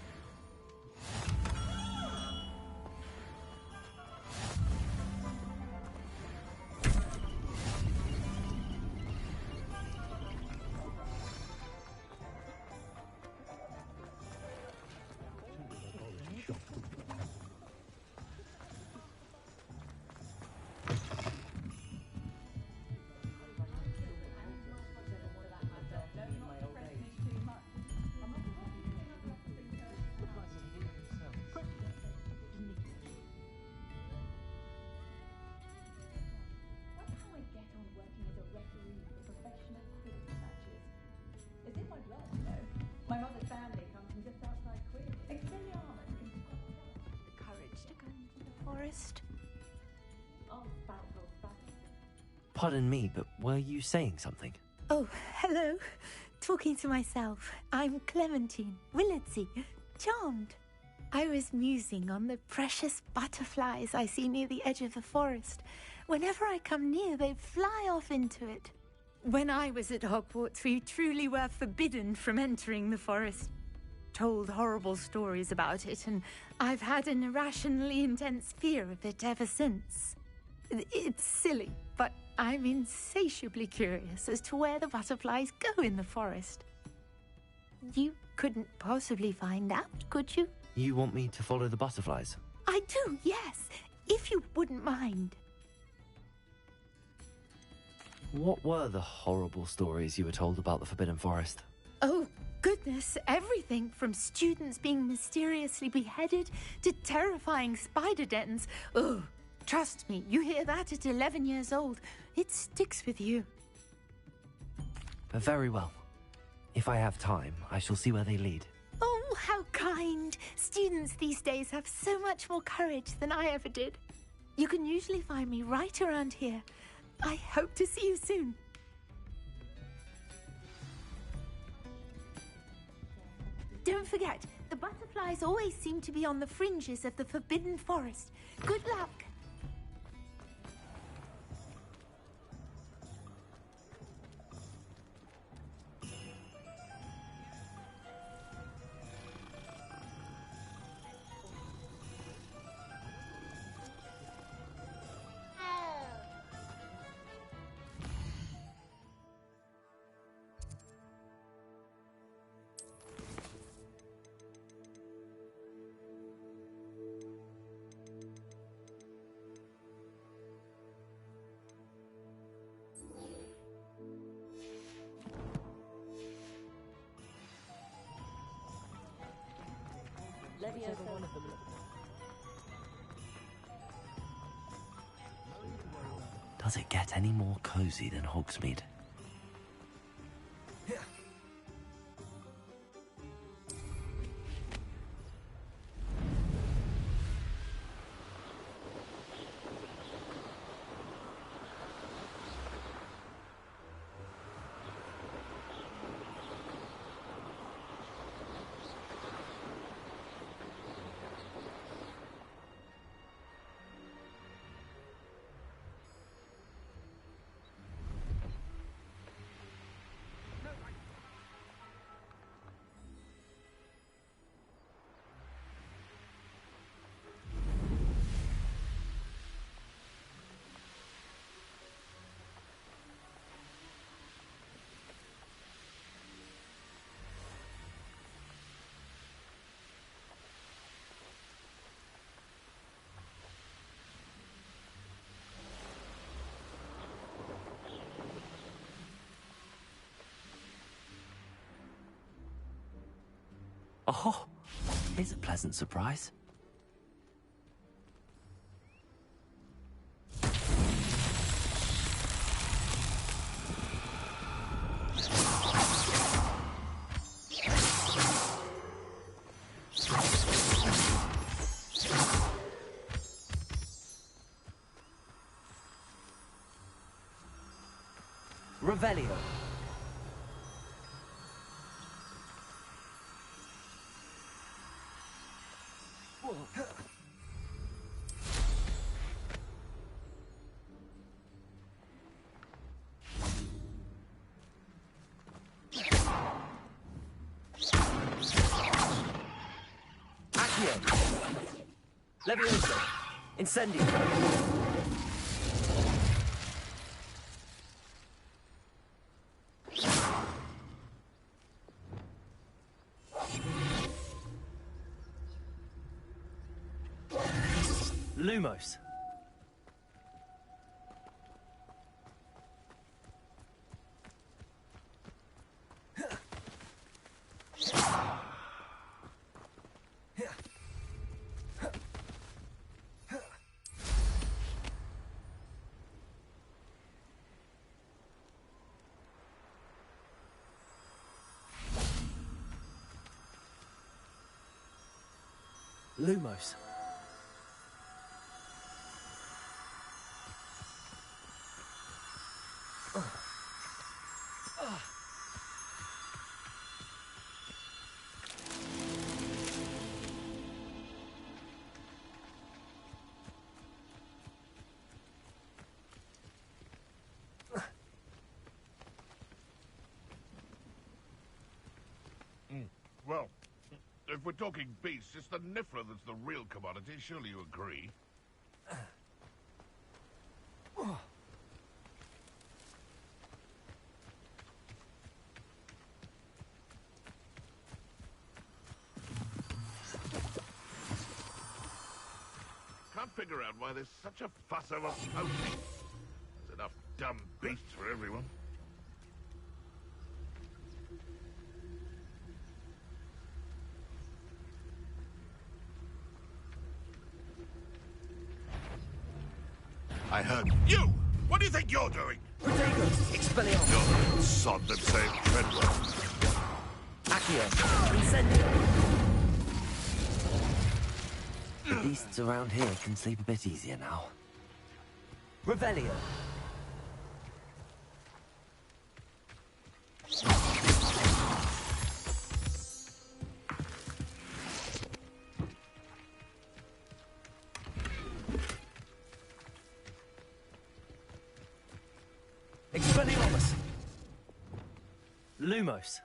A: Pardon me, but were you saying something?
N: Oh, hello. talking to myself. I'm Clementine, Willardsey, charmed. I was musing on the precious butterflies I see near the edge of the forest. Whenever I come near, they fly off into it. When I was at Hogwarts, we truly were forbidden from entering the forest. Told horrible stories about it, and I've had an irrationally intense fear of it ever since. It's silly, but I'm insatiably curious as to where the butterflies go in the forest. You couldn't possibly find out, could you?
A: You want me to follow the butterflies?
N: I do, yes, if you wouldn't mind.
A: What were the horrible stories you were told about the Forbidden Forest?
N: Oh, goodness, everything from students being mysteriously beheaded to terrifying spider dens. Ugh, trust me, you hear that at 11 years old, it sticks with you.
A: Very well. If I have time, I shall see where they lead.
N: Oh, how kind. Students these days have so much more courage than I ever did. You can usually find me right around here. I hope to see you soon. Don't forget, the butterflies always seem to be on the fringes of the Forbidden Forest. Good luck.
A: Does it get any more cozy than Hogsmeade? Oh, here's a pleasant surprise. Revelio. Levioso. Incendio. Lumos. Lumos.
G: if we're talking beasts, it's the Niffler that's the real commodity. Surely you agree? Can't figure out why there's such a fuss over poaching. There's enough dumb beasts for everyone. I heard you! What do you think you're doing?
A: Protagos, Expelliarmus.
G: You're sod that saved Treadwell.
A: Accio, Incendio. The beasts around here can sleep a bit easier now. Revelio. Expelliarmus. Lumos.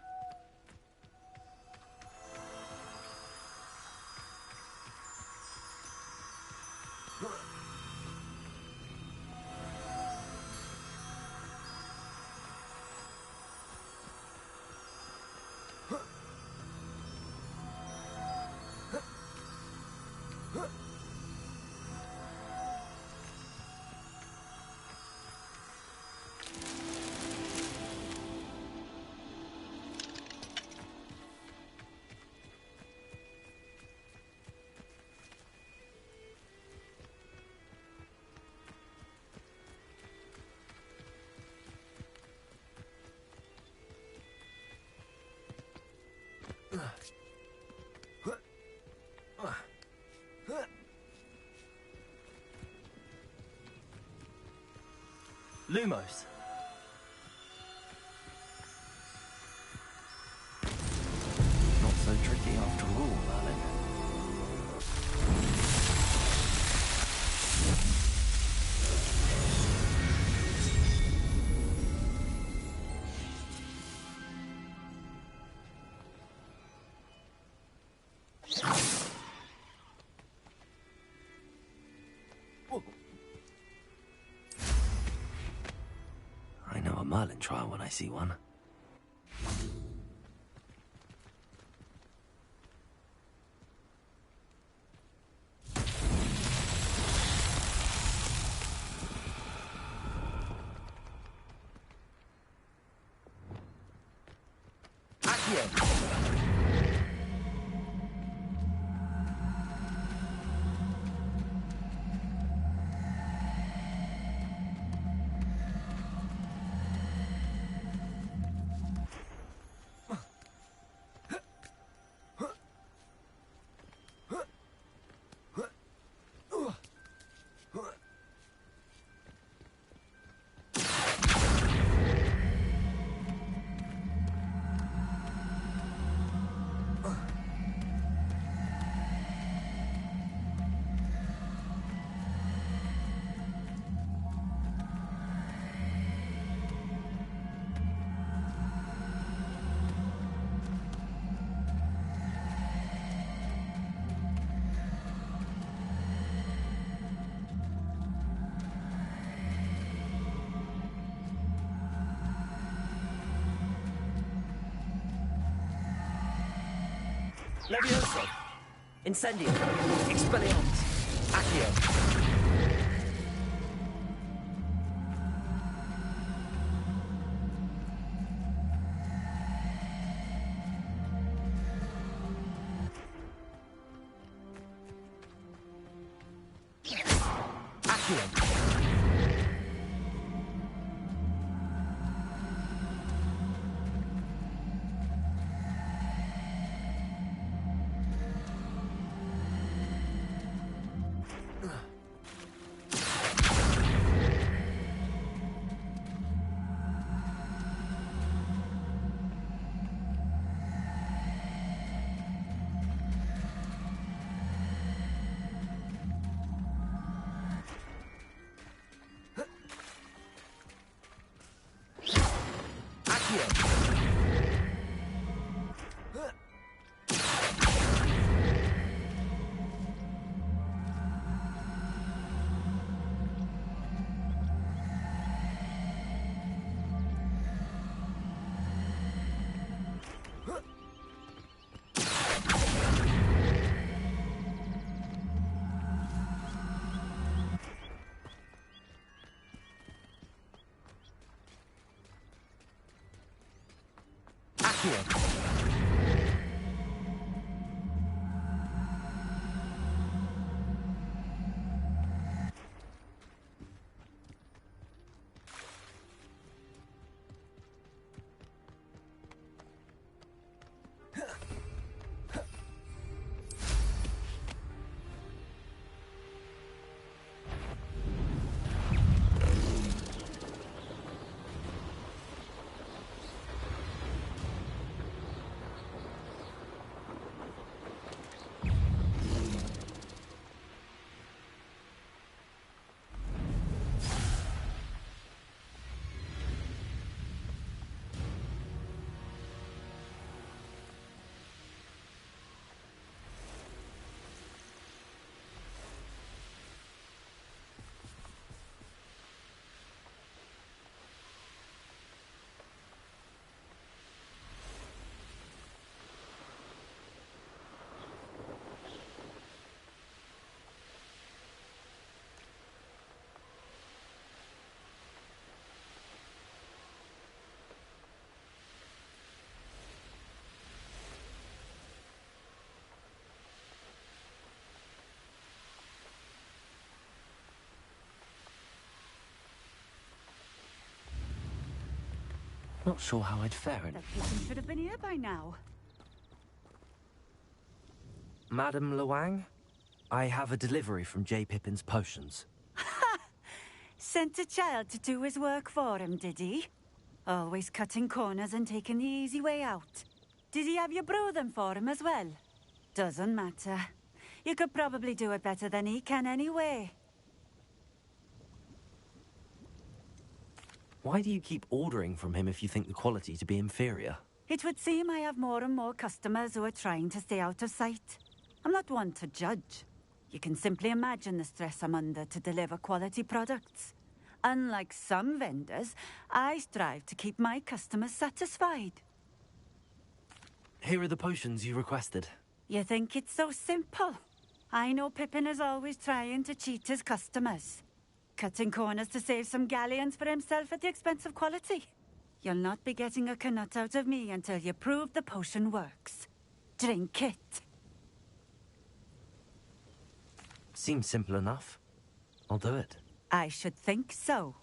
A: Lumos. Not so tricky after all, Merlin. I know a Merlin trial when I see one. Accio. Levioso. Incendio. Expelliarmus. Accio. Accio. Not sure how I'd fare in.
B: That person should have been here by now.
A: Madam Luang, I have a delivery from J. Pippin's potions.
B: Sent a child to do his work for him, did he? Always cutting corners and taking the easy way out. Did he have you brew them for him as well? Doesn't matter. You could probably do it better than he can anyway.
A: Why do you keep ordering from him if you think the quality to be inferior?
B: It would seem I have more and more customers who are trying to stay out of sight. I'm not one to judge. You can simply imagine the stress I'm under to deliver quality products. Unlike some vendors, I strive to keep my customers satisfied.
A: Here are the potions you requested.
B: You think it's so simple? I know Pippin is always trying to cheat his customers. Cutting corners to save some galleons for himself at the expense of quality. You'll not be getting a canut out of me until you prove the potion works. Drink it.
A: Seems simple enough. I'll do it.
B: I should think so.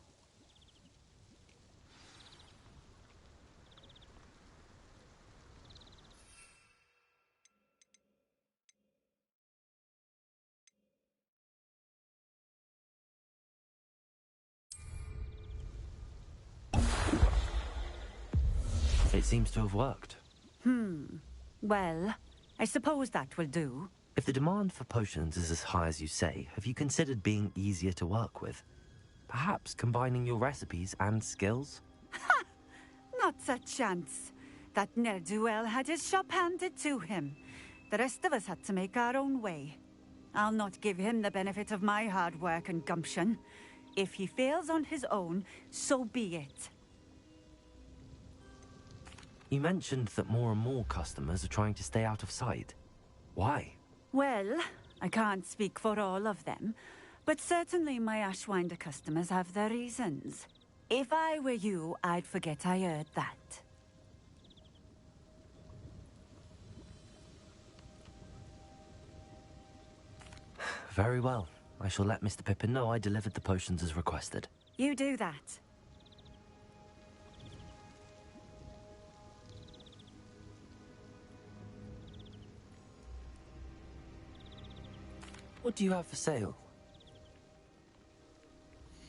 A: It seems to have worked.
B: Well, I suppose that will do.
A: If the demand for potions is as high as you say, have you considered being easier to work with? Perhaps combining your recipes and skills?
B: Not a chance. That ne'er-do-well had his shop handed to him. The rest of us had to make our own way. I'll not give him the benefit of my hard work and gumption. If he fails on his own, so be it.
A: You mentioned that more and more customers are trying to stay out of sight. Why?
B: Well, I can't speak for all of them, but certainly my Ashwinder customers have their reasons. If I were you, I'd forget I heard that.
A: Very well. I shall let Mr. Pippin know I delivered the potions as requested.
B: You do that.
A: What do you have for sale?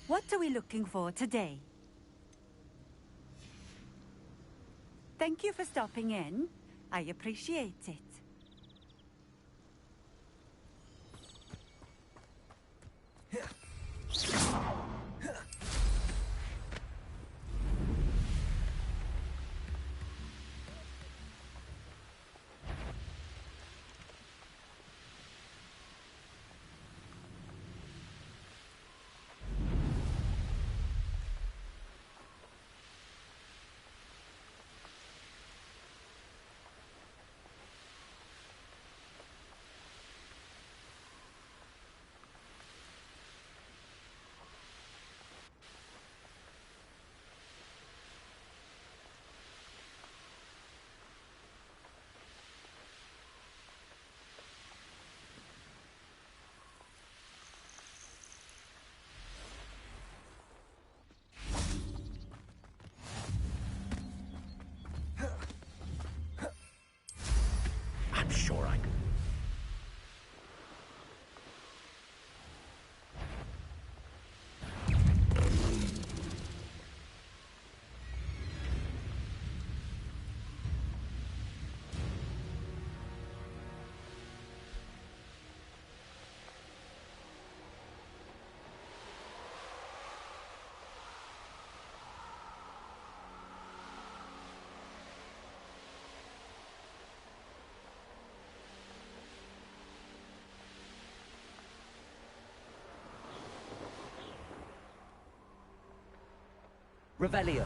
B: What are we looking for today? Thank you for stopping in. I appreciate it.
A: Revelio.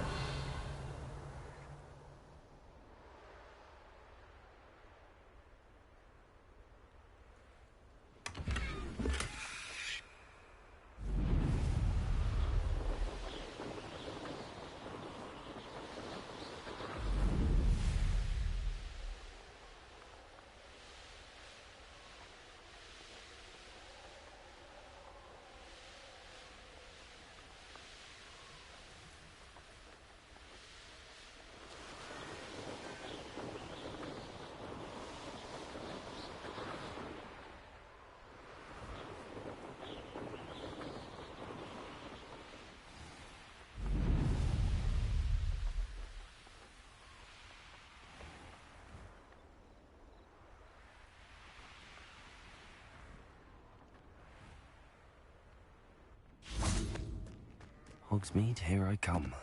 A: Hogsmeade, here I come.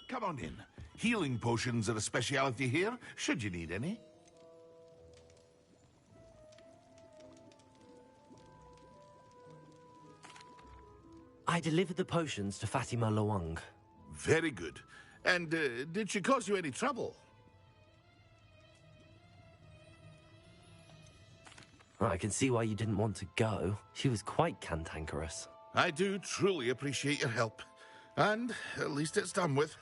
G: Come on in. Healing potions are a speciality here, should you need any.
A: I delivered the potions to Fatima Lawang.
G: Very good. And did she cause you any trouble?
A: I can see why you didn't want to go. She was quite cantankerous.
G: I do truly appreciate your help. And at least it's done with.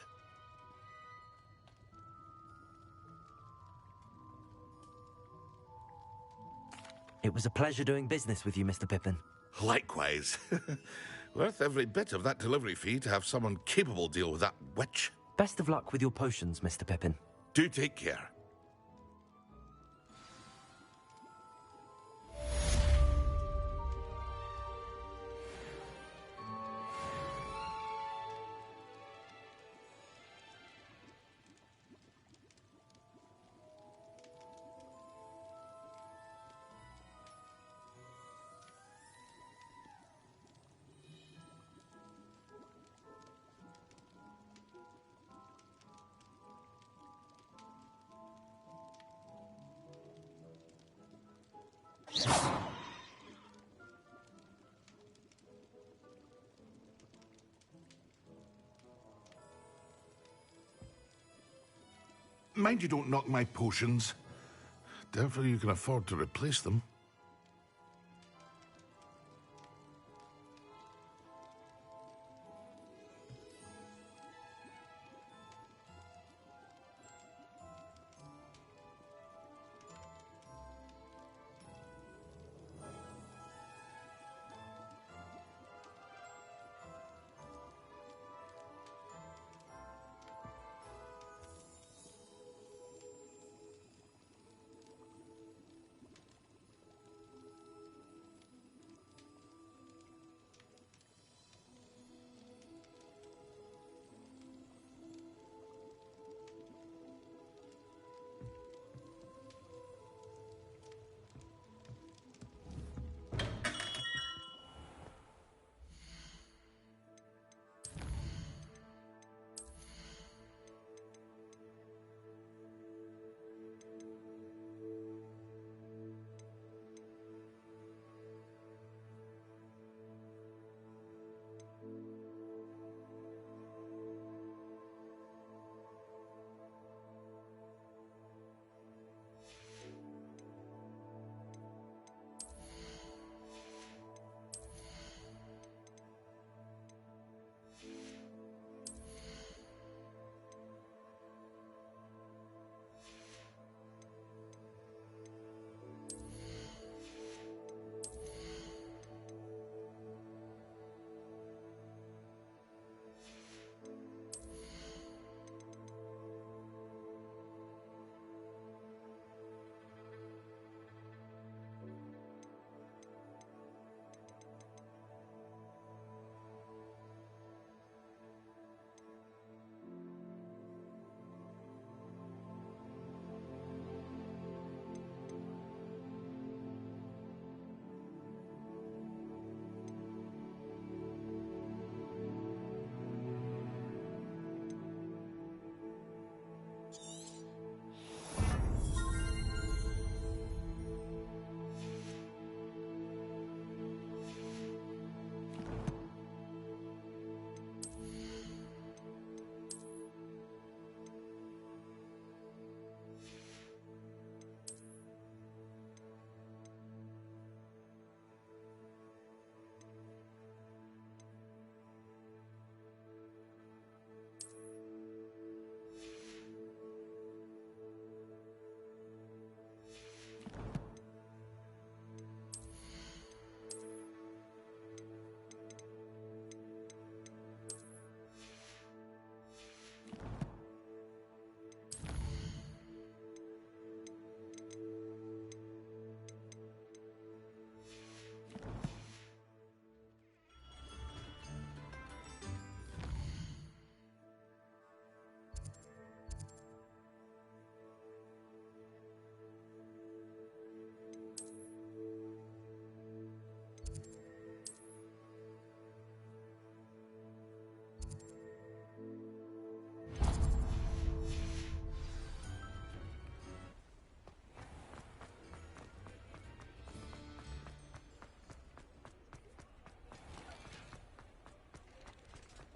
A: It was a pleasure doing business with you, Mr. Pippin.
G: Likewise. Worth every bit of that delivery fee to have someone capable deal with that witch.
A: Best of luck with your potions, Mr. Pippin.
G: Do take care. Mind you don't knock my potions. Therefore you can afford to replace them.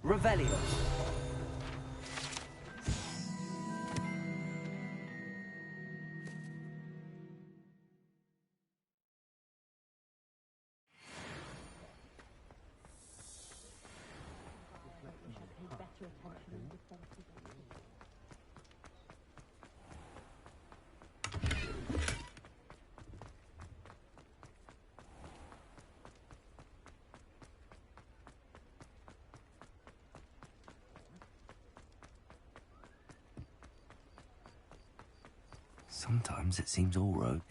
A: Revelio. Sometimes it seems all road.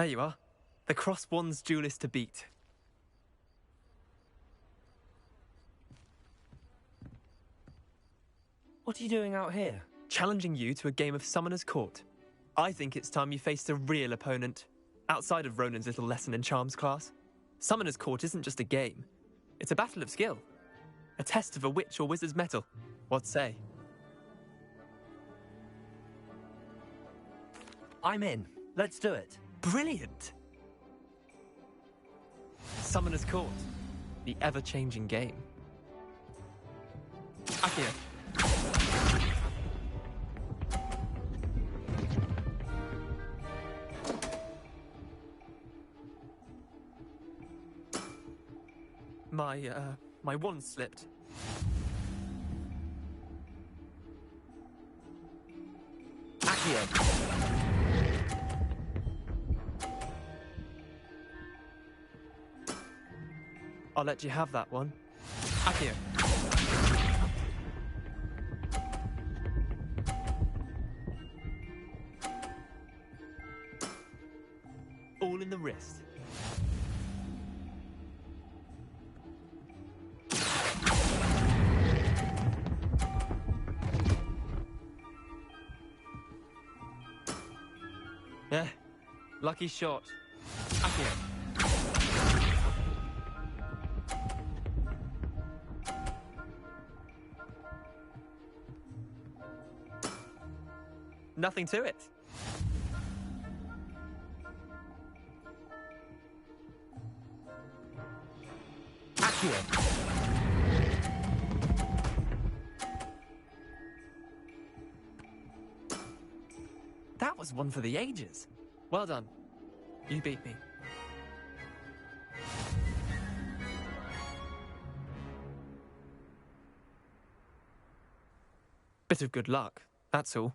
O: There you are. The Cross Wands duelist to beat.
P: What are you doing out here?
O: Challenging you to a game of Summoner's Court. I think it's time you faced a real opponent, outside of Ronan's little lesson in charms class. Summoner's Court isn't just a game. It's a battle of skill. A test of a witch or wizard's mettle. What say?
A: I'm in. Let's do it.
O: Brilliant! Summoner's Court. The ever-changing game. Akio. My wand slipped.
A: Accio.
O: I'll let you have that one. Akio. All in the wrist. Yeah, lucky shot. Akio. Nothing to it.
A: Akio.
O: That was one for the ages. Well done. You beat me. Bit of good luck, that's all.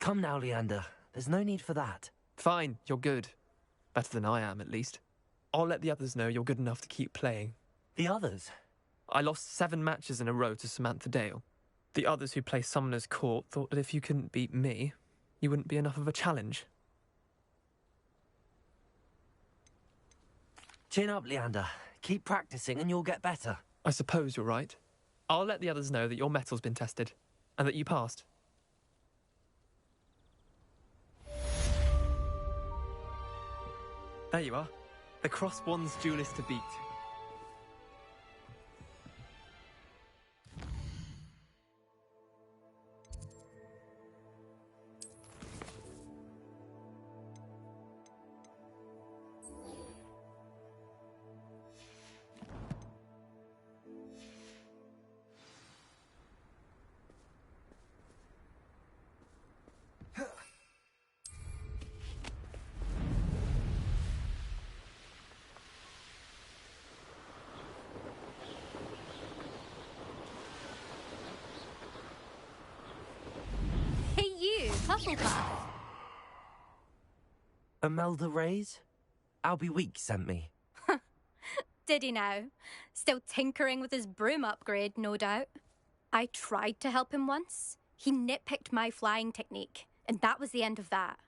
A: Come now, Leander. There's no need for that.
O: Fine, you're good. Better than I am, at least. I'll let the others know you're good enough to keep playing.
A: The others?
O: I lost 7 matches in a row to Samantha Dale. The others who play Summoner's Court thought that if you couldn't beat me, you wouldn't be enough of a challenge.
A: Chin up, Leander. Keep practicing and you'll get better.
O: I suppose you're right. I'll let the others know that your metal's been tested, and that you passed. There you are. The Crosswands duelist to beat.
P: Hufflepuff.
A: Imelda Reyes? Albie Weeks sent me.
P: Did he now? Still tinkering with his broom upgrade, no doubt. I tried to help him once. He nitpicked my flying technique, and that was the end of that.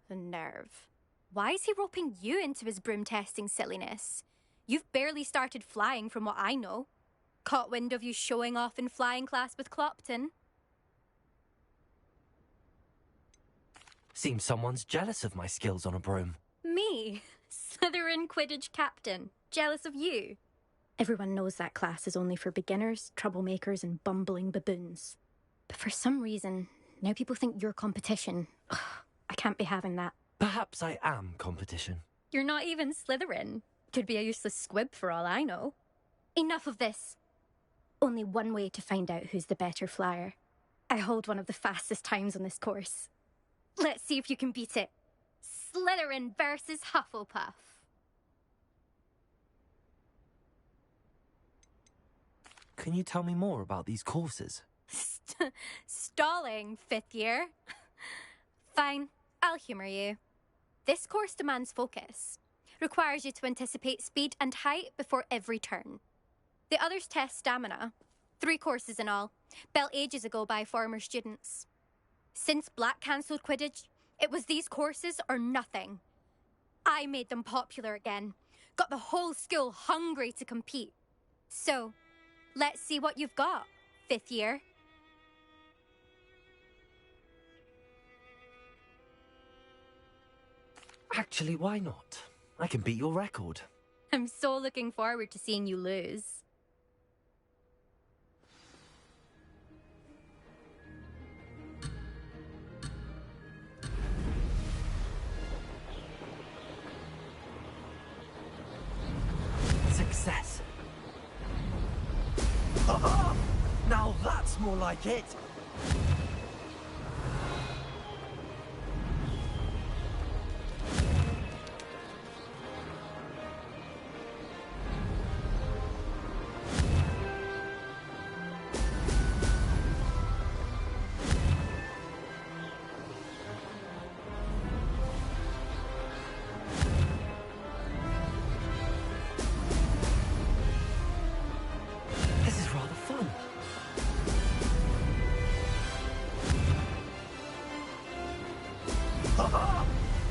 P: The nerve. Why is he roping you into his broom testing silliness? You've barely started flying from what I know. Caught wind of you showing off in flying class with Clopton.
A: Seems someone's jealous of my skills on a broom.
P: Me? Slytherin Quidditch captain. Jealous of you? Everyone knows that class is only for beginners, troublemakers, and bumbling baboons. But for some reason, now people think you're competition. Ugh, I can't be having that.
A: Perhaps I am competition.
P: You're not even Slytherin. Could be a useless squib for all I know. Enough of this. Only one way to find out who's the better flyer. I hold one of the fastest times on this course. Let's see if you can beat it. Slytherin versus Hufflepuff.
A: Can you tell me more about these courses?
P: Stalling, 5th year. Fine, I'll humour you. This course demands focus. Requires you to anticipate speed and height before every turn. The others test stamina. 3 courses in all, built ages ago by former students. Since Black cancelled Quidditch, it was these courses or nothing. I made them popular again. Got the whole school hungry to compete. So, let's see what you've got, 5th year.
A: Actually, why not? I can beat your record.
P: I'm so looking forward to seeing you lose.
A: Success. Now that's more like it. This is rather fun.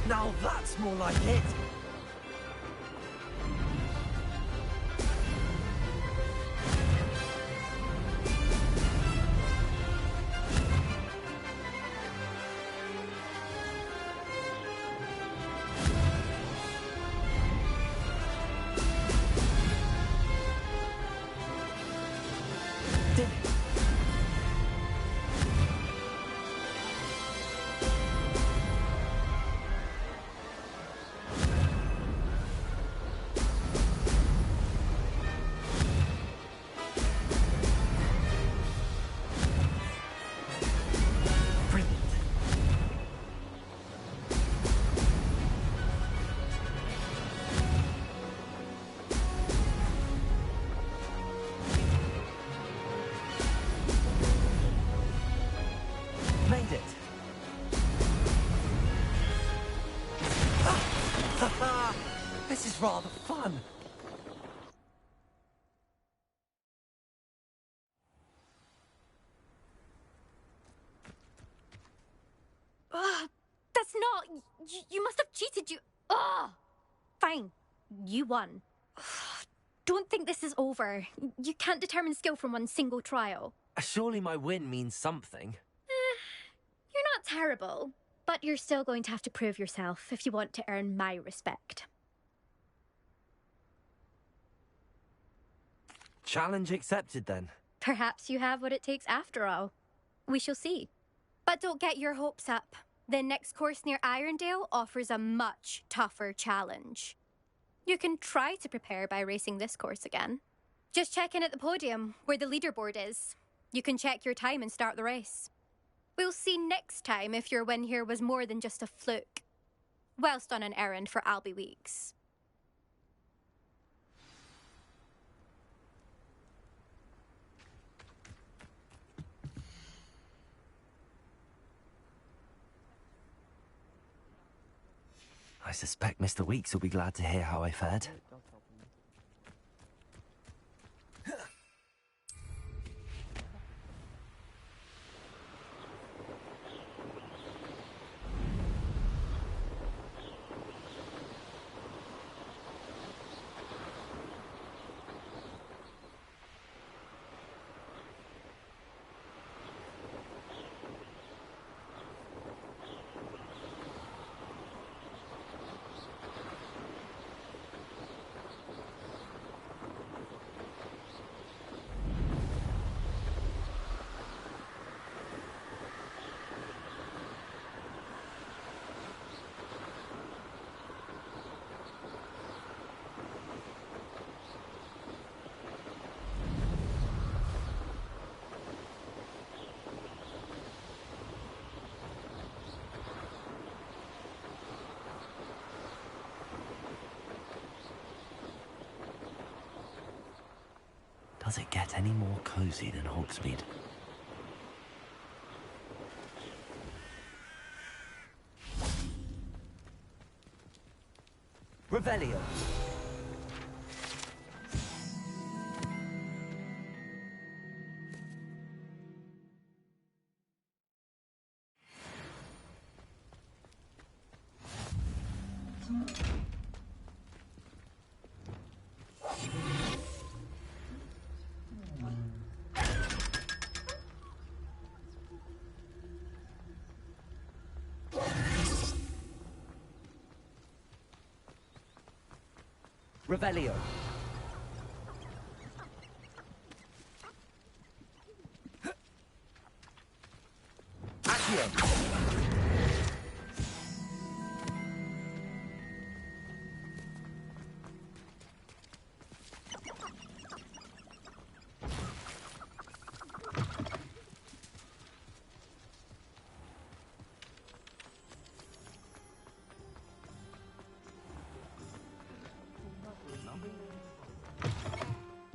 A: Now that's more like it. Did it? Brilliant. Made it. This is rather fun.
P: That's not... You must have cheated, you... Ugh! Fine. You won. Don't think this is over. You can't determine skill from one single trial.
A: Surely my win means something.
P: You're not terrible, but you're still going to have to prove yourself if you want to earn my respect.
A: Challenge accepted then.
P: Perhaps you have what it takes after all. We shall see. But don't get your hopes up. The next course near Irondale offers a much tougher challenge. You can try to prepare by racing this course again. Just check in at the podium, where the leaderboard is. You can check your time and start the race. We'll see next time if your win here was more than just a fluke. Whilst on an errand for Albie Weeks.
A: I suspect Mr. Weeks will be glad to hear how I fared. Does it get any more cozy than Hogsmeade? Revelio. Revelio. Accio.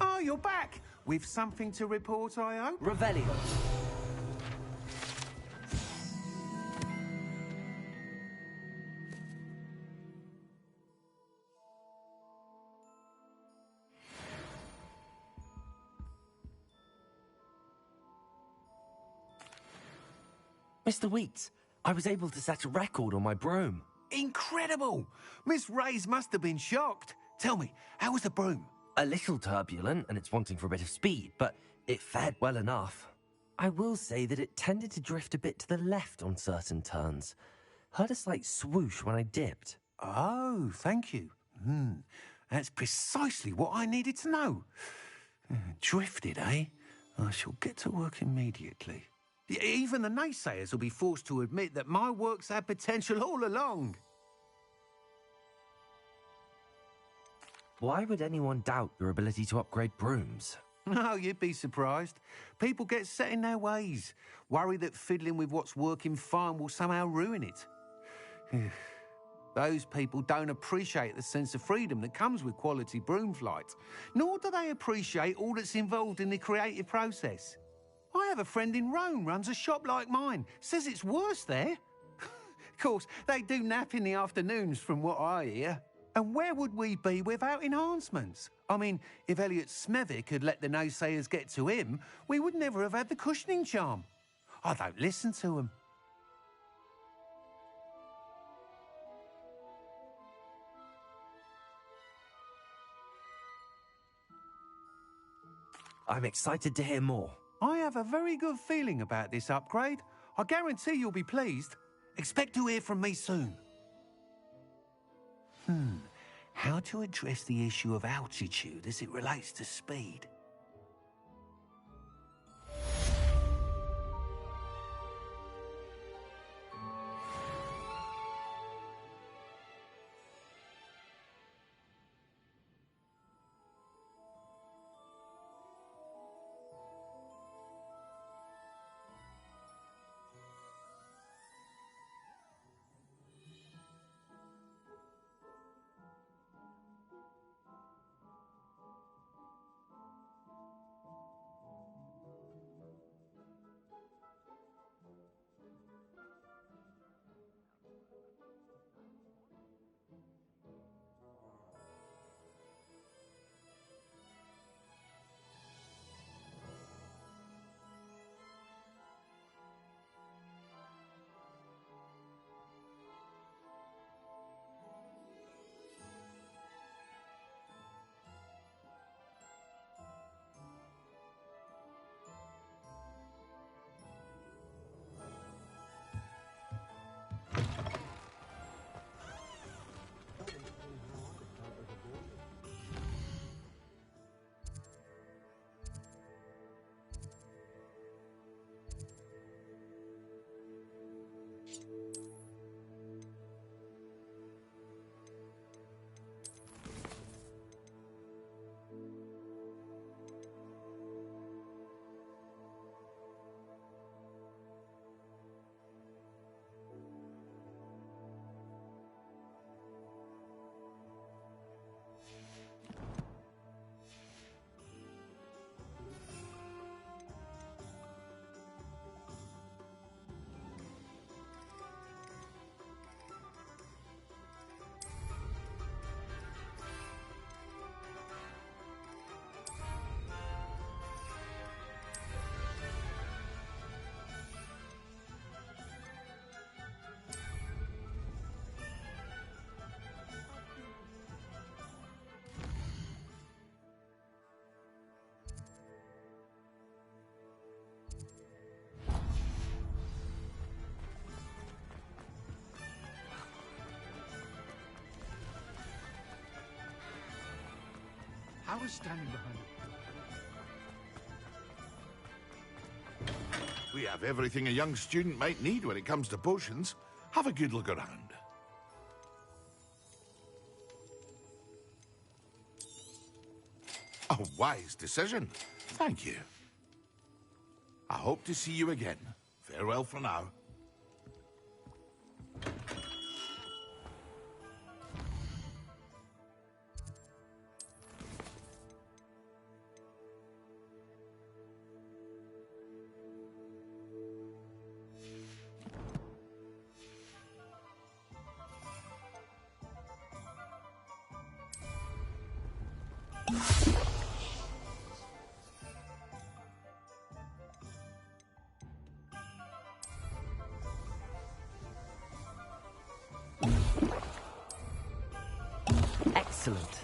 L: Oh, you're back! With something to report, I hope?
A: Revelio. Mr. Weeks, I was able to set a record on my broom.
L: Incredible! Miss Reyes must have been shocked. Tell me, how was the broom?
A: A little turbulent, and it's wanting for a bit of speed, but it fared well enough. I will say that it tended to drift a bit to the left on certain turns. Heard a slight swoosh when I dipped.
L: Oh, thank you. That's precisely what I needed to know. Drifted, eh? I shall get to work immediately. Even the naysayers will be forced to admit that my work's had potential all along.
A: Why would anyone doubt your ability to upgrade brooms?
L: No, you'd be surprised. People get set in their ways, worry that fiddling with what's working fine will somehow ruin it. Those people don't appreciate the sense of freedom that comes with quality broom flight, nor do they appreciate all that's involved in the creative process. I have a friend in Rome runs a shop like mine, says it's worse there. Of course, they do nap in the afternoons from what I hear. And where would we be without enhancements? I mean, if Elliot Smethwick had let the naysayers get to him, we would never have had the cushioning charm. I don't listen to them.
A: I'm excited to hear more.
L: I have a very good feeling about this upgrade. I guarantee you'll be pleased. Expect to hear from me soon. How to address the issue of altitude as it relates to speed? I was standing behind it.
G: We have everything a young student might need when it comes to potions. Have a good look around. A wise decision. Thank you. I hope to see you again. Farewell for now.
A: Excellent.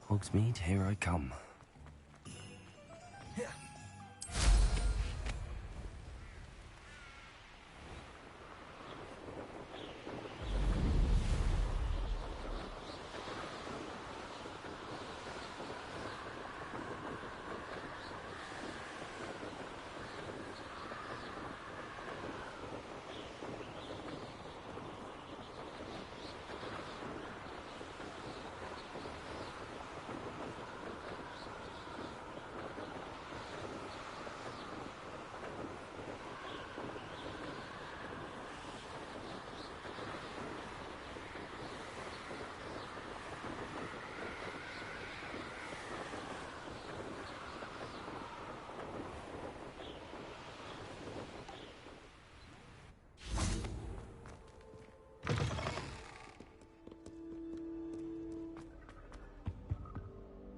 A: Hogsmeade, here I come.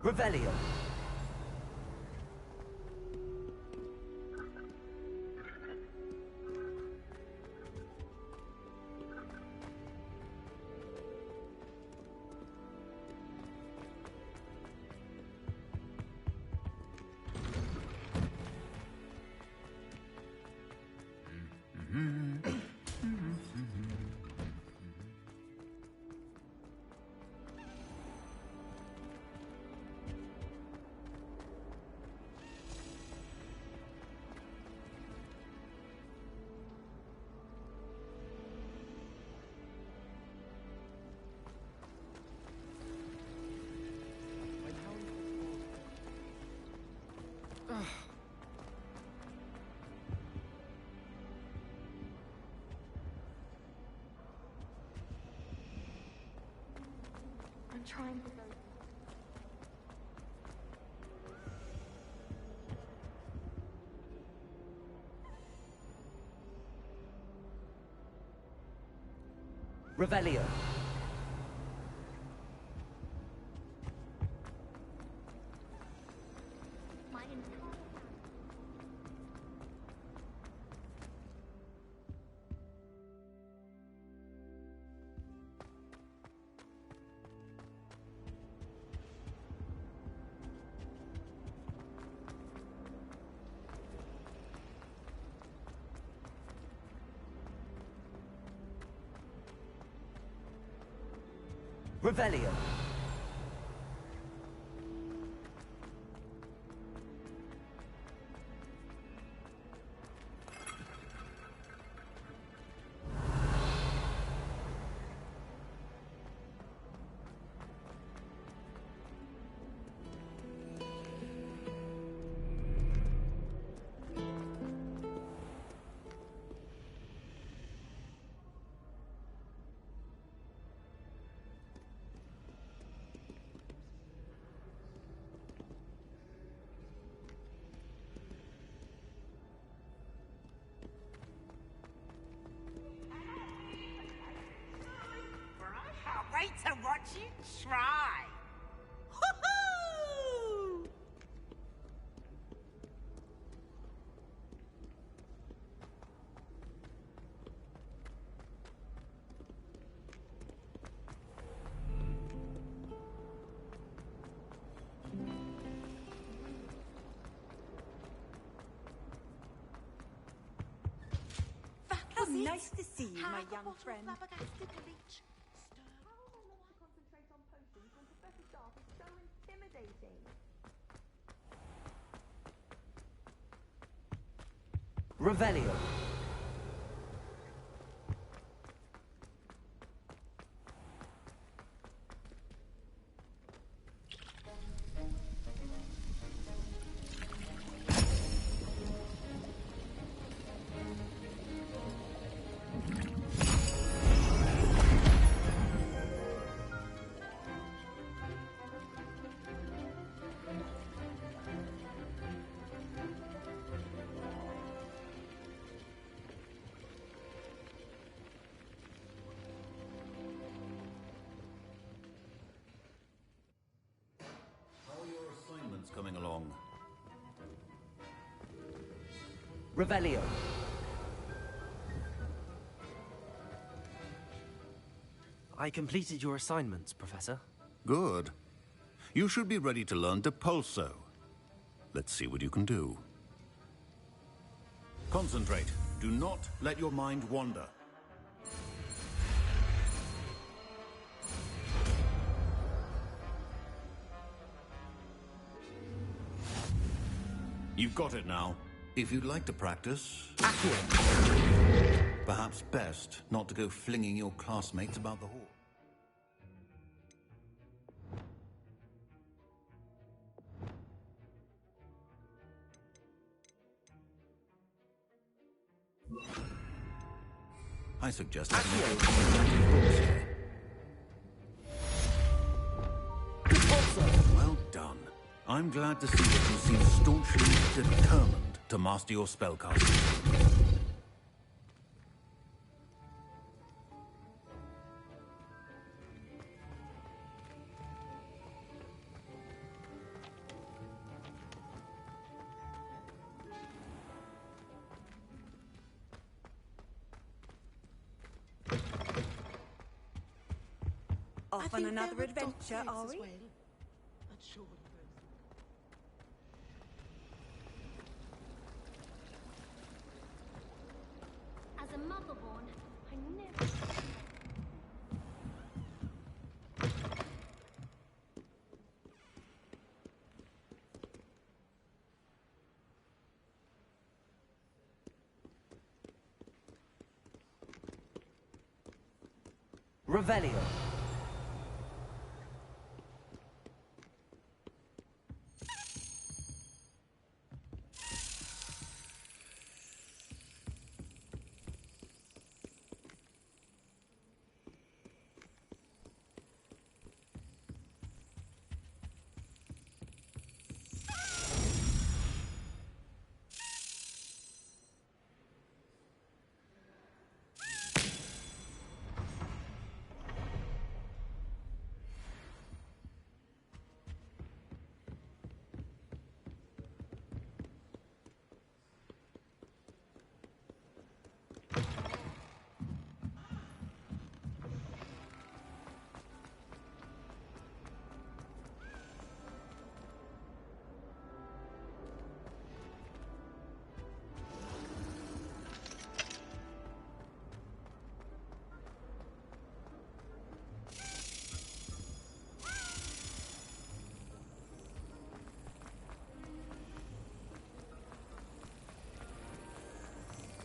F: Revelio.
Q: I'm trying to go.
F: Revelio. Revelio.
E: wait to watch you try. Hoo-hoo!
M: Oh, nice to see you, my young friend.
A: Revelio.
C: Coming along.
A: Revelio. I completed your assignments, Professor.
C: Good. You should be ready to learn Depulso. Let's see what you can do. Concentrate. Do not let your mind wander. You've got it now. If you'd like to practice... Perhaps best not to go flinging your classmates about the hall. I suggest... Well done. I'm glad to see that you seem staunchly determined to master your spellcasting.
M: Off on another adventure, are we?
Q: As a motherborn, I never...
A: Revelio.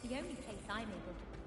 Q: The only place I'm able to...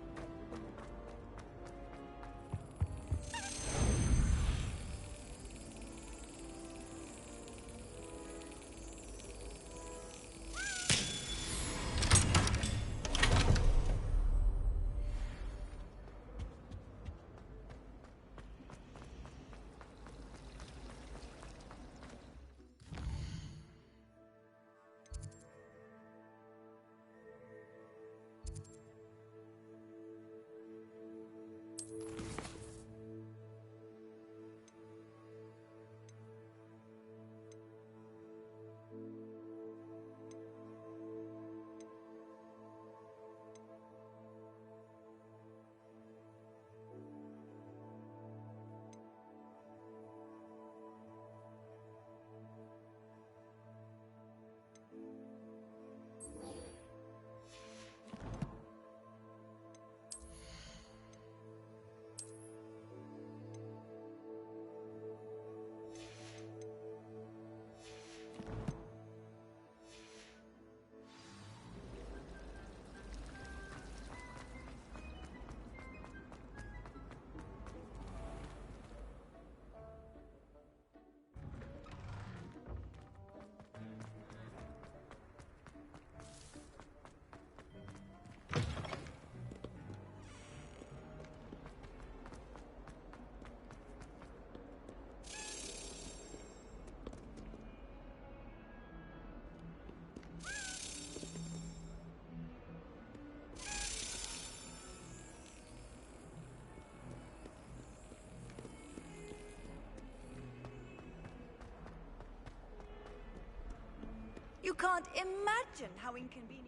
R: can't imagine how inconvenient.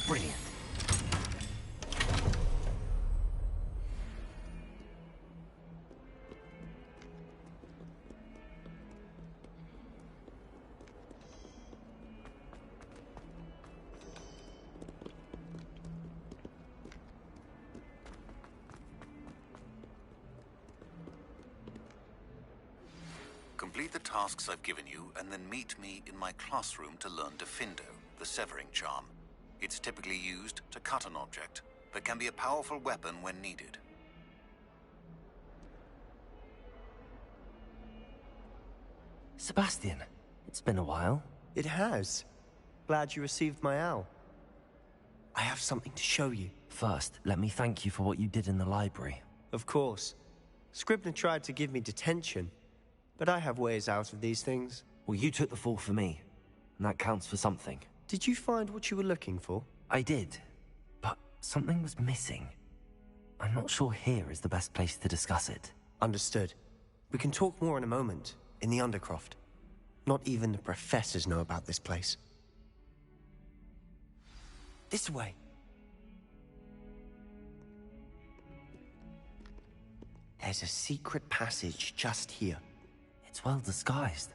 A: Brilliant.
C: Complete the tasks I've given you, and then meet me in my classroom to learn Defindo, the severing charm. It's typically used to cut an object, but can be a powerful weapon when needed.
A: Sebastian, it's been a while.
J: It has. Glad you received my owl. I have something to show you.
A: First, let me thank you for what you did in the library.
J: Of course. Scribner tried to give me detention, but I have ways out of these things.
A: Well, you took the fall for me, and that counts for something.
J: Did you find what you were looking for?
A: I did, but something was missing. I'm not sure here is the best place to discuss it.
J: Understood. We can talk more in a moment, in the Undercroft. Not even the professors know about this place. This way. There's a secret passage just here.
A: It's well disguised.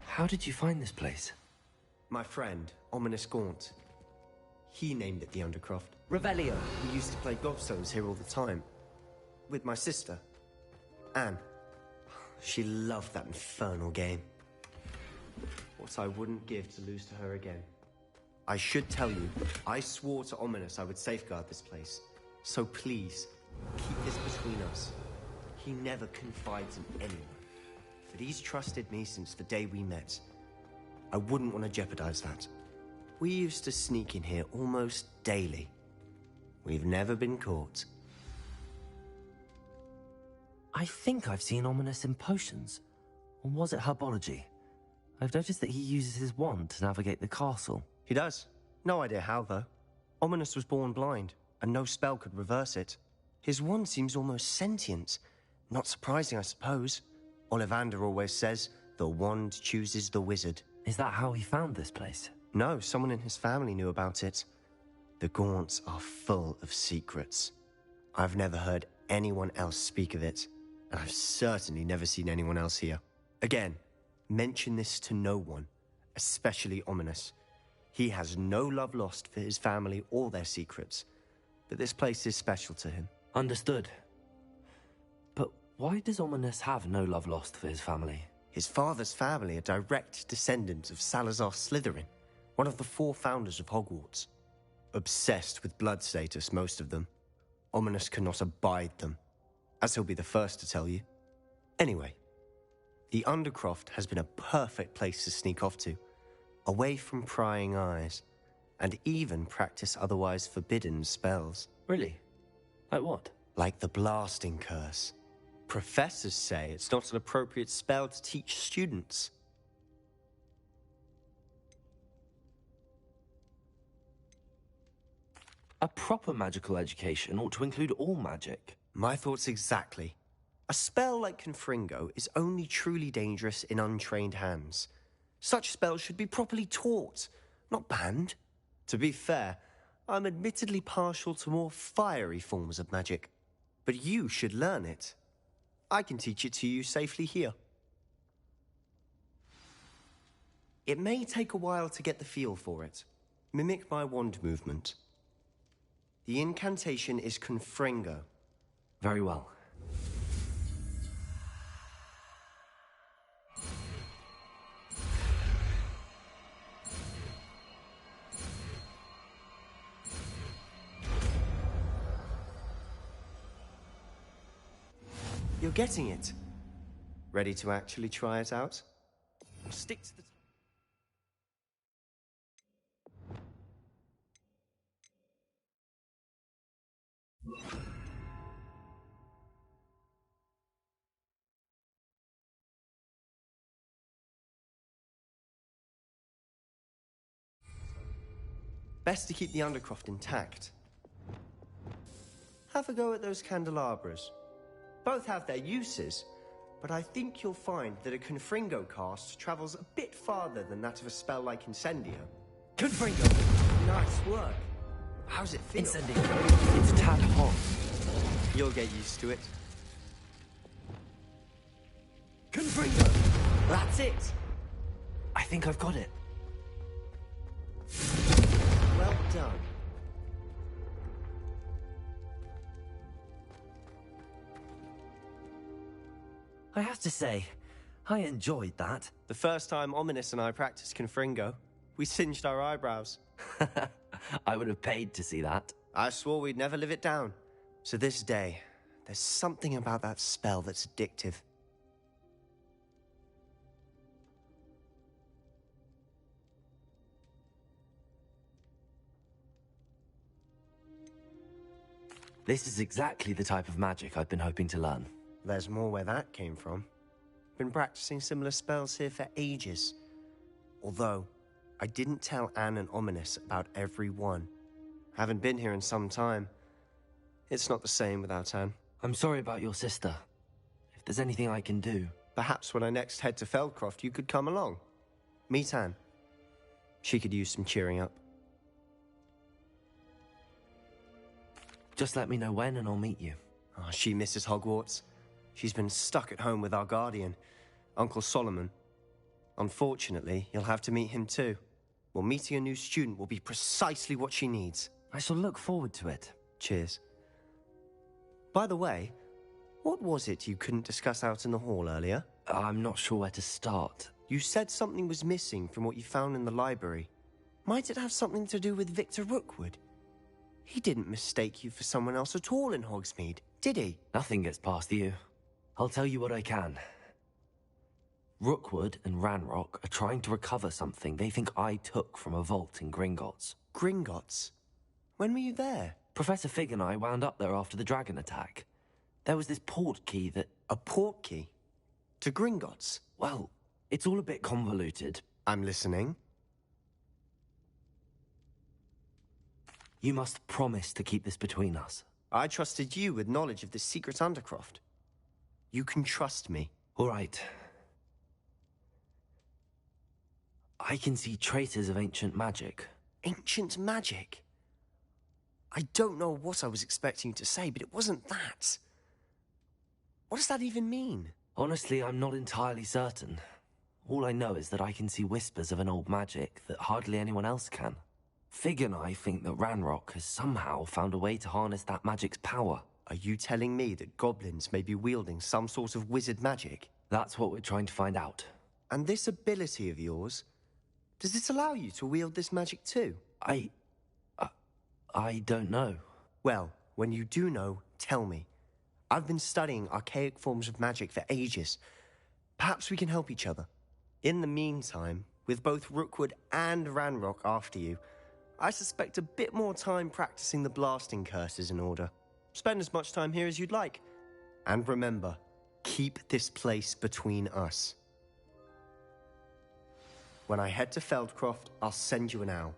A: How did you find this place?
J: My friend, Ominous Gaunt. He named it the Undercroft.
A: Revelio.
J: We used to play gobstones here all the time. With my sister, Anne. She loved that infernal game. What I wouldn't give to lose to her again. I should tell you, I swore to Ominous I would safeguard this place. So please, keep this between us. He never confides in anyone. But he's trusted me since the day we met. I wouldn't want to jeopardize that. We used to sneak in here almost daily. We've never been caught.
A: I think I've seen Ominous in potions. Or was it herbology? I've noticed that he uses his wand to navigate the castle.
J: He does. No idea how, though. Ominous was born blind, and no spell could reverse it. His wand seems almost sentient. Not surprising, I suppose. Ollivander always says, the wand chooses the wizard.
A: Is that how he found this place?
J: No, someone in his family knew about it. The Gaunts are full of secrets. I've never heard anyone else speak of it, and I've certainly never seen anyone else here. Again, mention this to no one, especially Ominous. He has no love lost for his family or their secrets, but this place is special to him.
A: Understood. But why does Ominous have no love lost for his family?
J: His father's family are direct descendants of Salazar Slytherin, one of the 4 founders of Hogwarts. Obsessed with blood status, most of them. Ominous cannot abide them, as he'll be the first to tell you. Anyway, the Undercroft has been a perfect place to sneak off to, away from prying eyes, and even practice otherwise forbidden spells.
A: Really? Like what?
J: Like the Blasting Curse. Professors say it's not an appropriate spell to teach students.
A: A proper magical education ought to include all magic.
J: My thoughts exactly. A spell like Confringo is only truly dangerous in untrained hands. Such spells should be properly taught, not banned. To be fair, I'm admittedly partial to more fiery forms of magic. But you should learn it. I can teach it to you safely here. It may take a while to get the feel for it. Mimic my wand movement. The incantation is Confringo.
A: Very well.
J: You're getting it. Ready to actually try it out? Stick to the... Best to keep the Undercroft intact. Have a go at those candelabras. Both have their uses, but I think you'll find that a Confringo cast travels a bit farther than that of a spell like Incendio.
A: Confringo!
J: Nice work. How's it feel?
A: Incendio. It's a tad hot.
J: You'll get used to it.
A: Confringo!
J: That's it!
A: I think I've got it.
J: Well done.
A: I have to say, I enjoyed that.
J: The first time Ominous and I practiced Confringo, we singed our eyebrows.
A: I would have paid to see that.
J: I swore we'd never live it down. So this day, there's something about that spell that's addictive.
A: This is exactly the type of magic I've been hoping to learn.
J: There's more where that came from. Been practicing similar spells here for ages. Although, I didn't tell Anne and Ominous about every one. Haven't been here in some time. It's not the same without Anne.
A: I'm sorry about your sister. If there's anything I can do...
J: Perhaps when I next head to Feldcroft, you could come along. Meet Anne. She could use some cheering up.
A: Just let me know when and I'll meet you.
J: Oh, she misses Hogwarts. She's been stuck at home with our guardian, Uncle Solomon. Unfortunately, you'll have to meet him too. Well, meeting a new student will be precisely what she needs.
A: I shall look forward to it.
J: Cheers. By the way, what was it you couldn't discuss out in the hall earlier?
A: I'm not sure where to start.
J: You said something was missing from what you found in the library. Might it have something to do with Victor Rookwood? He didn't mistake you for someone else at all in Hogsmeade, did he?
A: Nothing gets past you. I'll tell you what I can. Rookwood and Ranrock are trying to recover something they think I took from a vault in Gringotts.
J: Gringotts? When were you there?
A: Professor Fig and I wound up there after the dragon attack. There was this port key that...
J: A port key? To Gringotts?
A: Well, it's all a bit convoluted.
J: I'm listening.
A: You must promise to keep this between us.
J: I trusted you with knowledge of the secret Undercroft. You can trust me.
A: All right. I can see traces of ancient magic.
J: Ancient magic? I don't know what I was expecting you to say, but it wasn't that. What does that even mean?
A: Honestly, I'm not entirely certain. All I know is that I can see whispers of an old magic that hardly anyone else can. Fig and I think that Ranrock has somehow found a way to harness that magic's power.
J: Are you telling me that goblins may be wielding some sort of wizard magic?
A: That's what we're trying to find out.
J: And this ability of yours, does it allow you to wield this magic too?
A: I don't know.
J: Well, when you do know, tell me. I've been studying archaic forms of magic for ages. Perhaps we can help each other. In the meantime, with both Rookwood and Ranrock after you, I suspect a bit more time practicing the blasting curse is in order. Spend as much time here as you'd like. And remember, keep this place between us. When I head to Feldcroft, I'll send you an owl.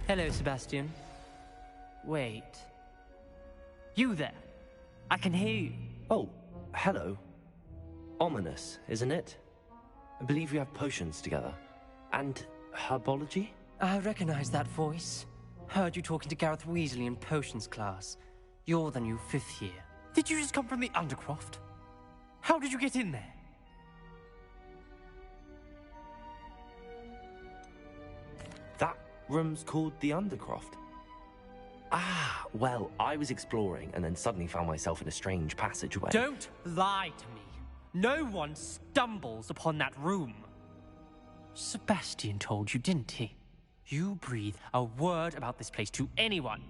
S: Hello, Sebastian. Wait. You there? I can hear you.
A: Oh, hello. Ominous, isn't it? I believe we have potions together. And herbology?
S: I recognize that voice. Heard you talking to Gareth Weasley in potions class. You're the new 5th year. Did you just come from the Undercroft? How did you get in there?
A: That room's called the Undercroft. Ah, well, I was exploring and then suddenly found myself in a strange passageway.
S: Don't lie to me. No one stumbles upon that room. Sebastian told you, didn't he? You breathe a word about this place to anyone,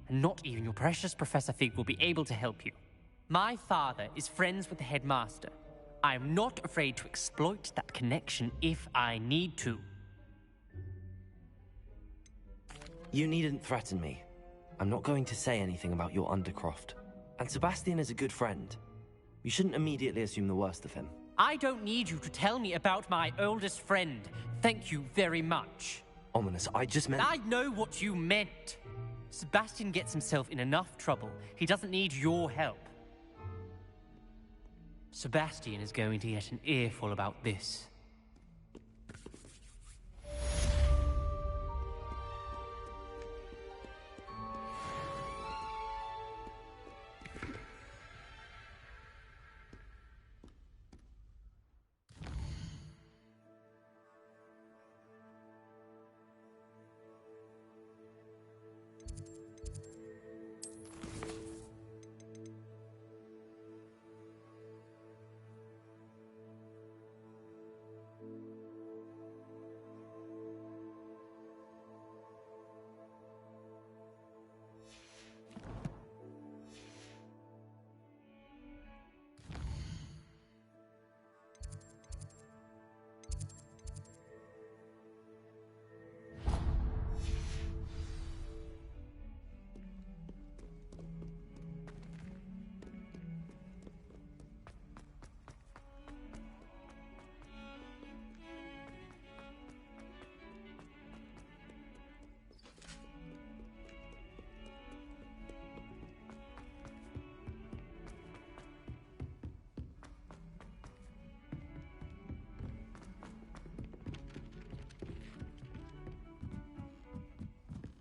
S: and not even your precious Professor Fig will be able to help you. My father is friends with the headmaster. I am not afraid to exploit that connection if I need to.
A: You needn't threaten me. I'm not going to say anything about your Undercroft. And Sebastian is a good friend. You shouldn't immediately assume the worst of him.
S: I don't need you to tell me about my oldest friend. Thank you very much.
A: Ominous, I just meant...
S: I know what you meant. Sebastian gets himself in enough trouble. He doesn't need your help. Sebastian is going to get an earful about this.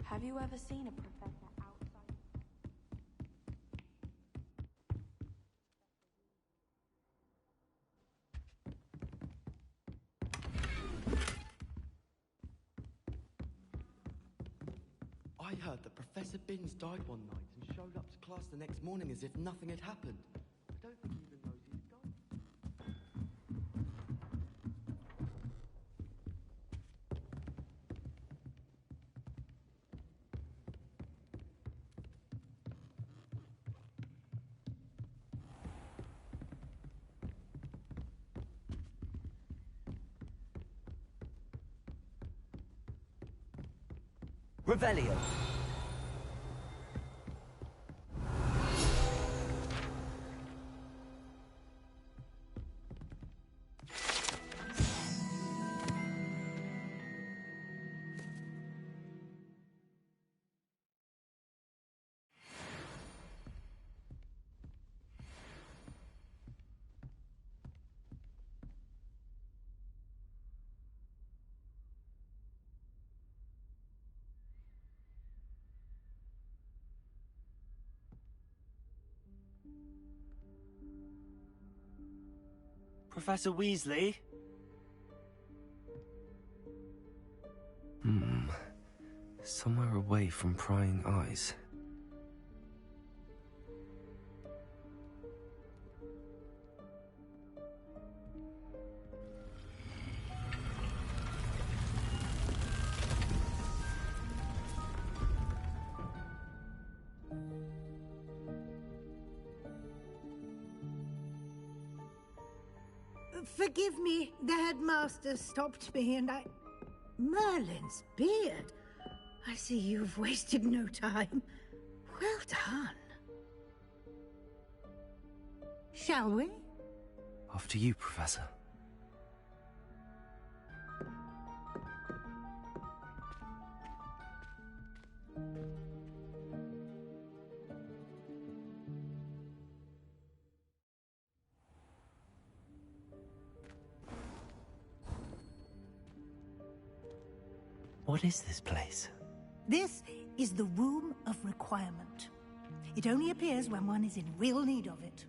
M: Have you ever seen a professor outside?
T: I heard that Professor Binns died one night and showed up to class the next morning as if nothing had happened. I don't think he even knows he's gone.
A: Revelio.
U: Professor Weasley?
A: Somewhere away from prying eyes.
K: Forgive me, the headmaster stopped me and I... Merlin's beard. I see you've wasted no time. Well done. Shall we?
A: After you, Professor. What is this place?
K: This is the Room of Requirement. It only appears when one is in real need of it.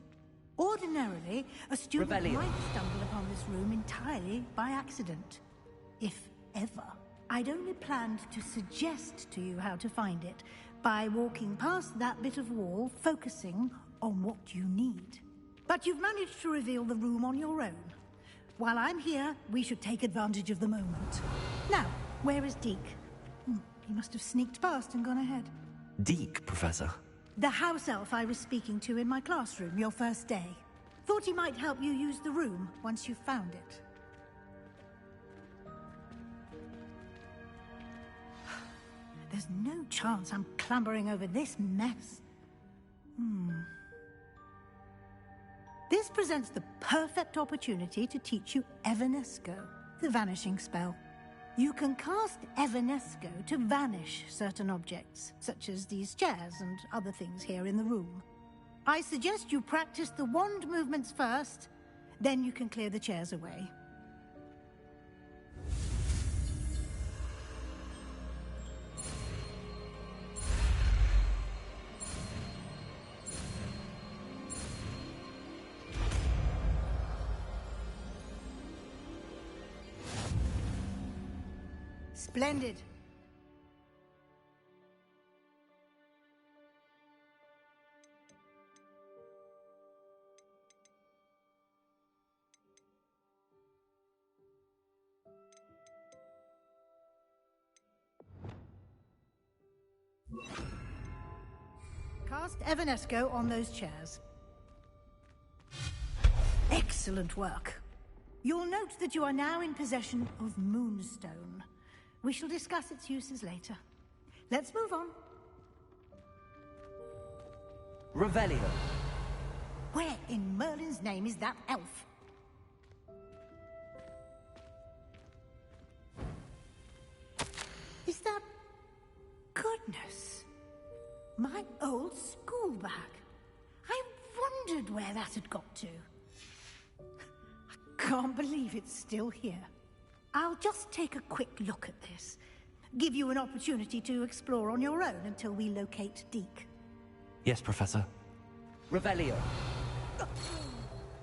K: Ordinarily, a student
A: Revelio.
K: might stumble upon this room entirely by accident. If ever. I'd only planned to suggest to you how to find it, by walking past that bit of wall, focusing on what you need. But you've managed to reveal the room on your own. While I'm here, we should take advantage of the moment. Now, where is Deke? He must have sneaked past and gone ahead.
A: Deke, Professor.
K: The house elf I was speaking to in my classroom your first day. Thought he might help you use the room once you found it. There's no chance I'm clambering over this mess. This presents the perfect opportunity to teach you Evanesco, the vanishing spell. You can cast Evanesco to vanish certain objects, such as these chairs and other things here in the room. I suggest you practice the wand movements first, then you can clear the chairs away. Splendid. Cast Evanesco on those chairs. Excellent work. You'll note that you are now in possession of Moonstone. We shall discuss its uses later. Let's move on.
A: Revelio.
K: Where in Merlin's name is that elf? Is that... Goodness. My old school bag. I wondered where that had got to. I can't believe it's still here. I'll just take a quick look at this. Give you an opportunity to explore on your own until we locate Deke.
A: Yes, Professor.
M: Revelio.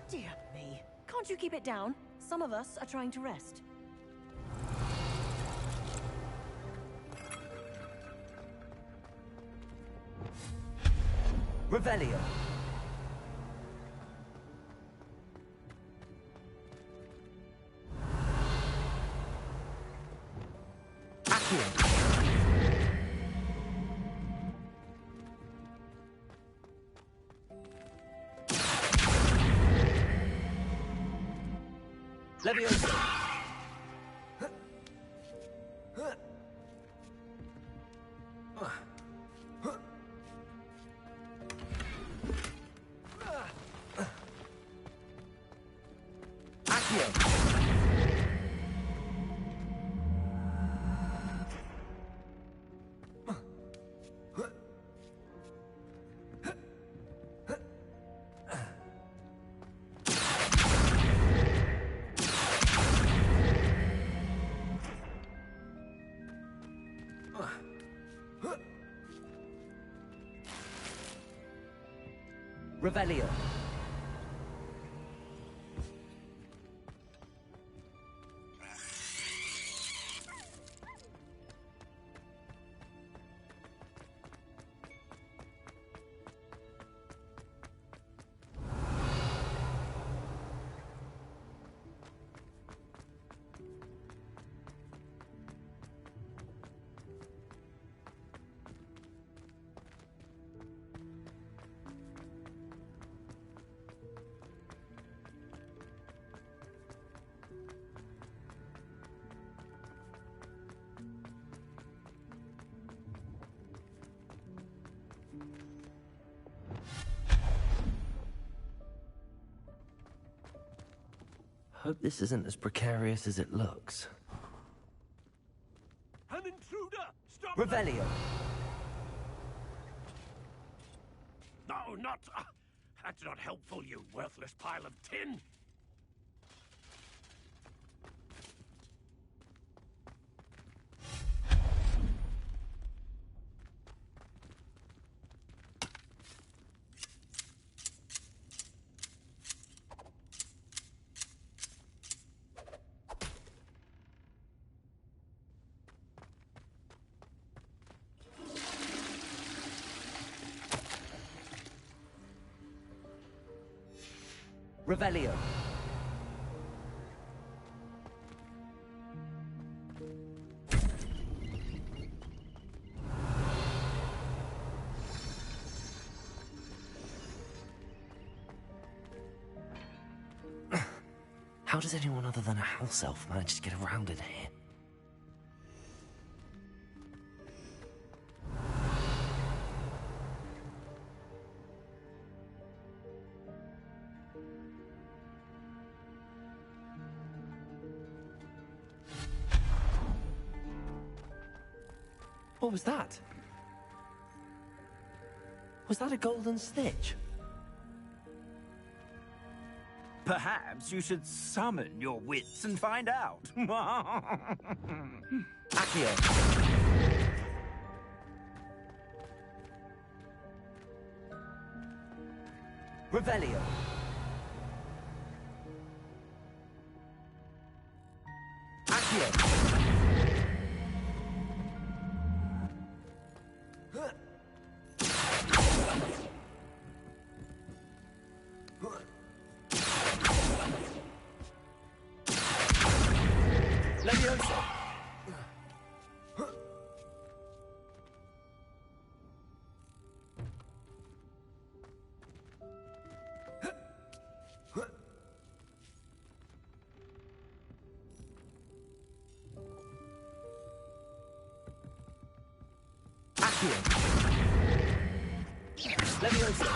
M: Dear me. Can't you keep it down? Some of us are trying to rest.
A: Revelio. Leviosa. Revelio. Hope this isn't as precarious as it looks.
U: An intruder! Stop!
A: Revelio.
U: No, not... that's not helpful, you worthless pile of tin!
F: Revelio.
A: How does anyone other than a house elf manage to get around in here? What was that? Was that a golden snitch?
D: Perhaps you should summon your wits and find out.
F: Accio. Revelio. Accio. Leviosa. Accio. Leviosa.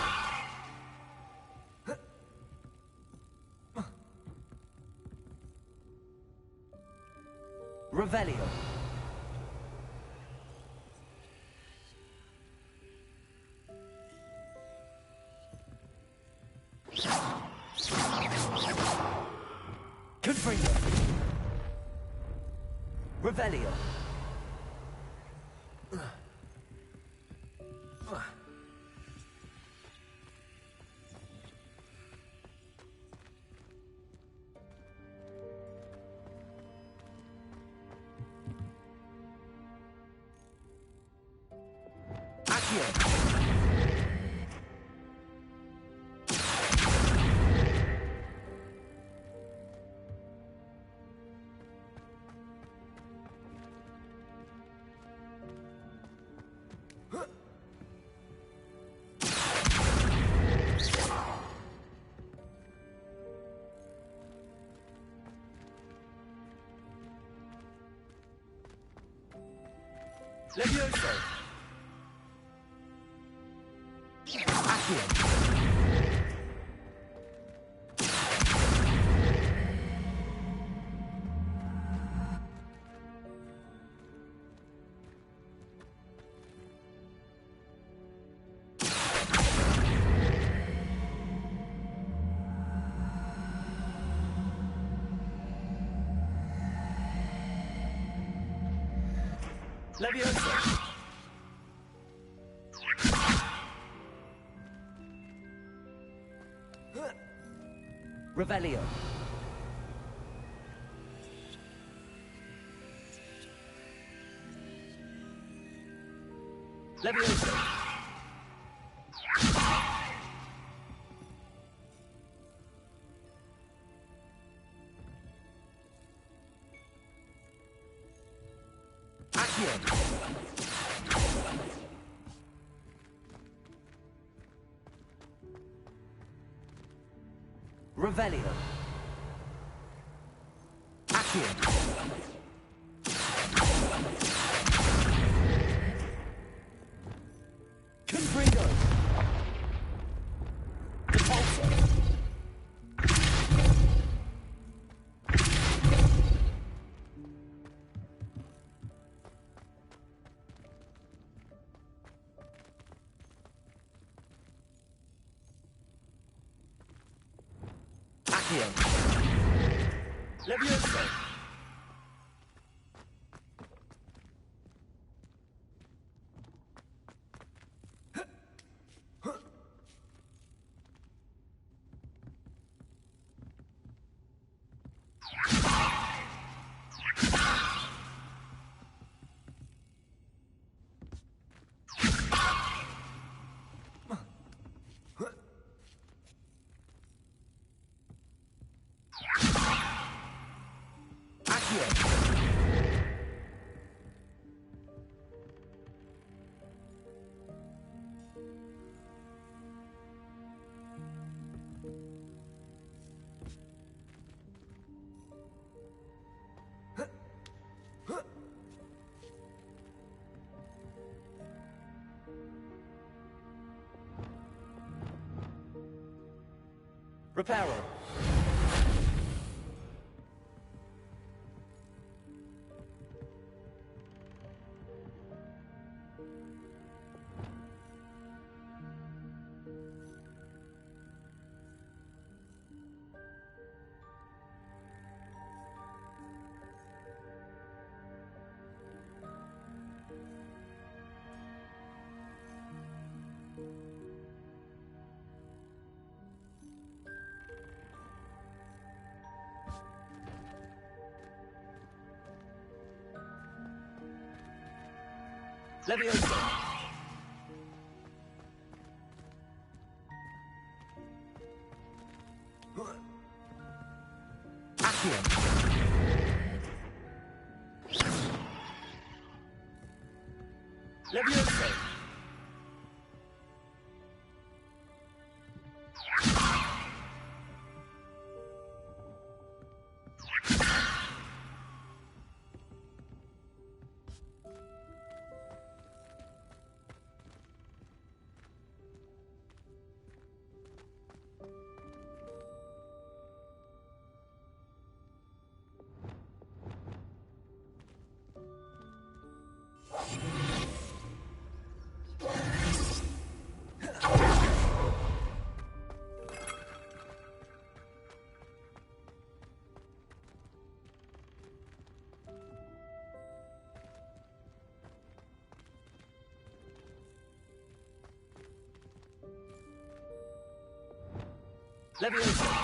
F: Revelio. Confringo. Revelio. Leviosa. Accio. Leviosa. Revelio. Leviosa. Accio. Revelio. Accio. Confringo. Repulsor. Accio. Leviosa.
T: Reparo. Levioso.
A: Accio.
T: Levioso. Levioso.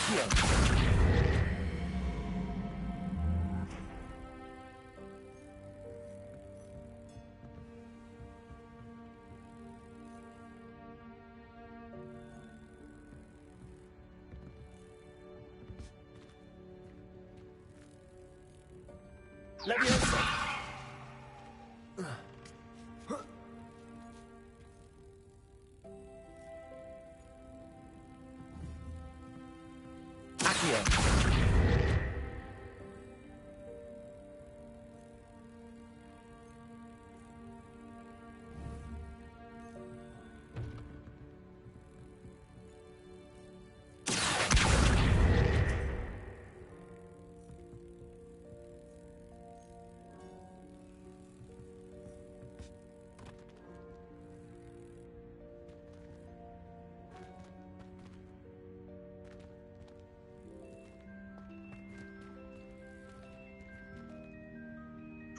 A: Accio.
T: Levioso.
A: Accio.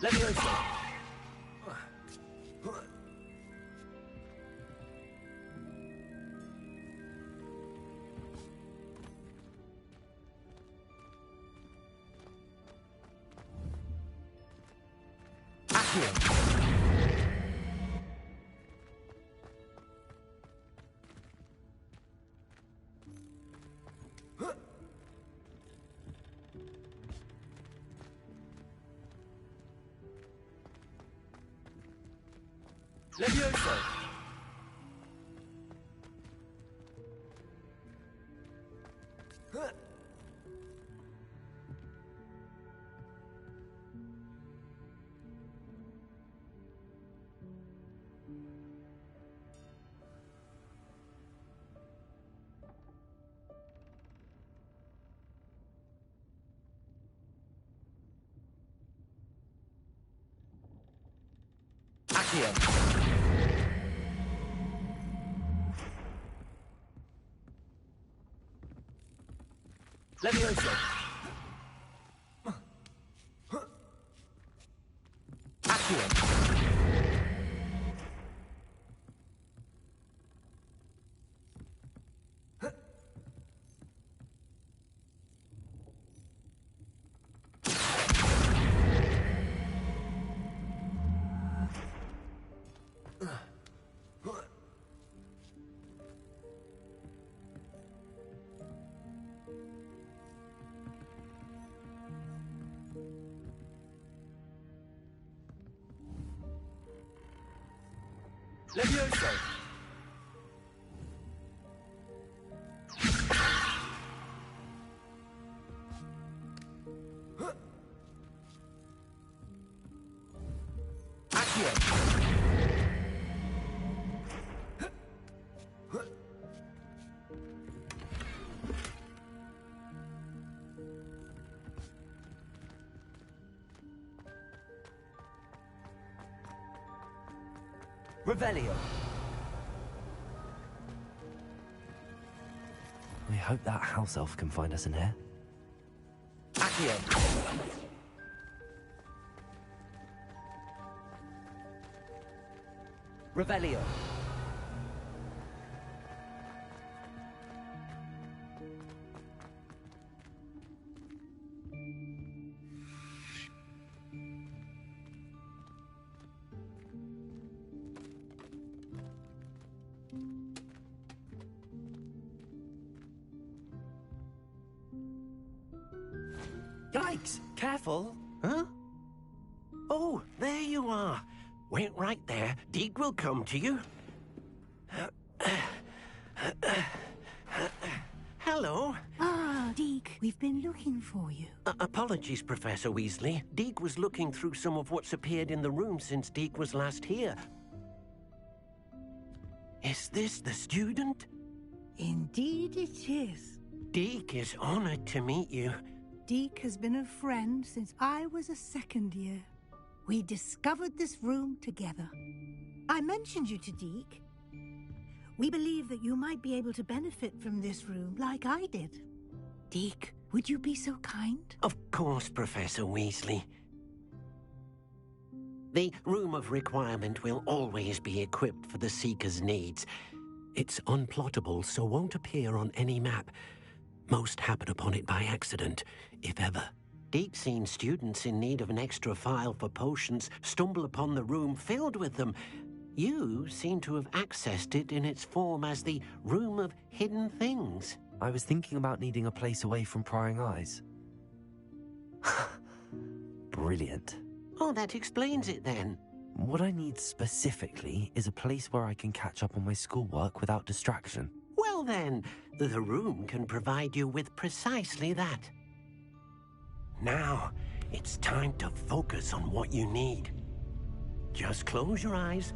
T: Levioso.
A: Accio.
T: Levioso.
A: Accio.
T: Levioso.
A: Accio.
T: Levioso.
U: Accio! Revelio.
A: I hope that house elf can find us in here.
U: Accio. Revelio. Yikes! Careful! Huh? Oh, there you are. Wait right there. Deke will come to you. Hello.
K: Ah, Deke, we've been looking for you.
U: Apologies, Professor Weasley. Deke was looking through some of what's appeared in the room since Deke was last here. Is this the student?
K: Indeed it is.
U: Deke is honored to meet you.
K: Deke has been a friend since I was a second year. We discovered this room together. I mentioned you to Deke. We believe that you might be able to benefit from this room like I did. Deke, would you be so kind?
U: Of course, Professor Weasley. The Room of Requirement will always be equipped for the Seeker's needs. It's unplottable, so won't appear on any map. Most happen upon it by accident, if ever. Deke's seen students in need of an extra file for potions stumble upon the room filled with them. You seem to have accessed it in its form as the Room of Hidden Things.
A: I was thinking about needing a place away from prying eyes. Brilliant.
U: Oh, that explains it then.
A: What I need specifically is a place where I can catch up on my schoolwork without distraction.
U: Well then, the room can provide you with precisely that. Now, it's time to focus on what you need. Just close your eyes.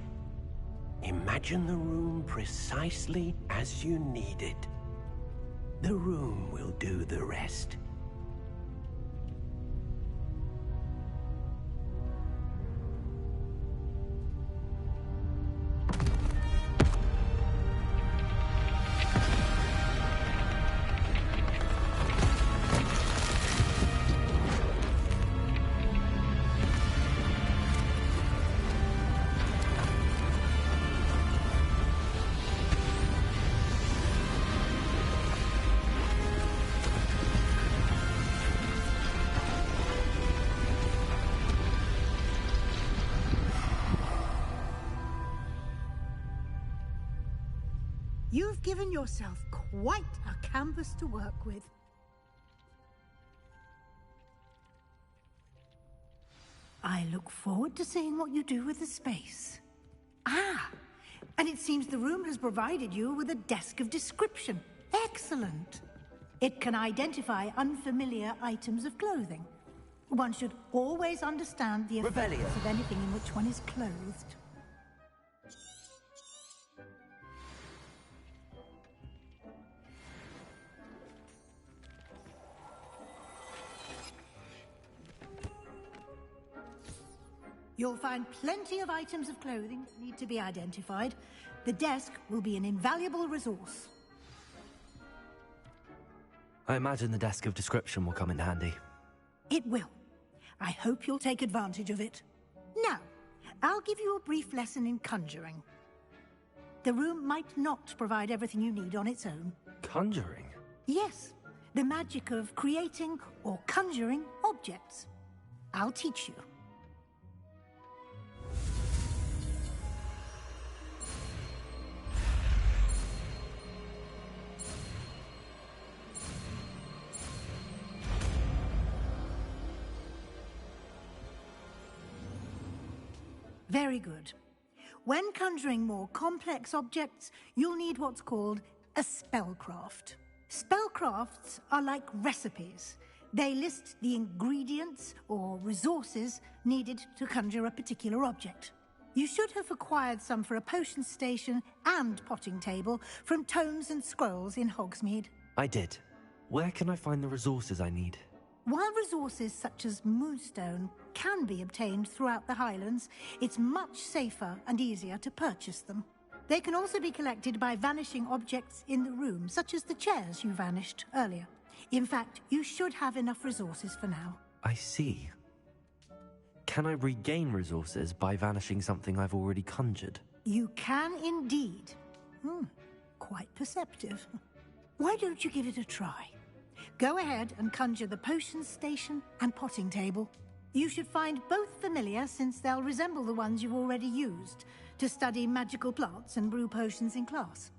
U: Imagine the room precisely as you need it. The room will do the rest.
K: You've given yourself quite a canvas to work with. I look forward to seeing what you do with the space. Ah, and it seems the room has provided you with a desk of description. Excellent. It can identify unfamiliar items of clothing. One should always understand the effects of anything in which one is clothed. You'll find plenty of items of clothing that need to be identified. The desk will be an invaluable resource.
A: I imagine the desk of description will come in handy.
K: It will. I hope you'll take advantage of it. Now, I'll give you a brief lesson in conjuring. The room might not provide everything you need on its own.
A: Conjuring?
K: Yes, the magic of creating or conjuring objects. I'll teach you. Very good. When conjuring more complex objects, you'll need what's called a spellcraft. Spellcrafts are like recipes. They list the ingredients or resources needed to conjure a particular object. You should have acquired some for a potion station and potting table from Tomes and Scrolls in Hogsmeade.
A: I did. Where can I find the resources I need?
K: While resources such as Moonstone can be obtained throughout the Highlands, it's much safer and easier to purchase them. They can also be collected by vanishing objects in the room, such as the chairs you vanished earlier. In fact, you should have enough resources for now.
A: I see. Can I regain resources by vanishing something I've already conjured?
K: You can indeed. Quite perceptive. Why don't you give it a try? Go ahead and conjure the potion station and potting table. You should find both familiar, since they'll resemble the ones you've already used to study magical plants and brew potions in class.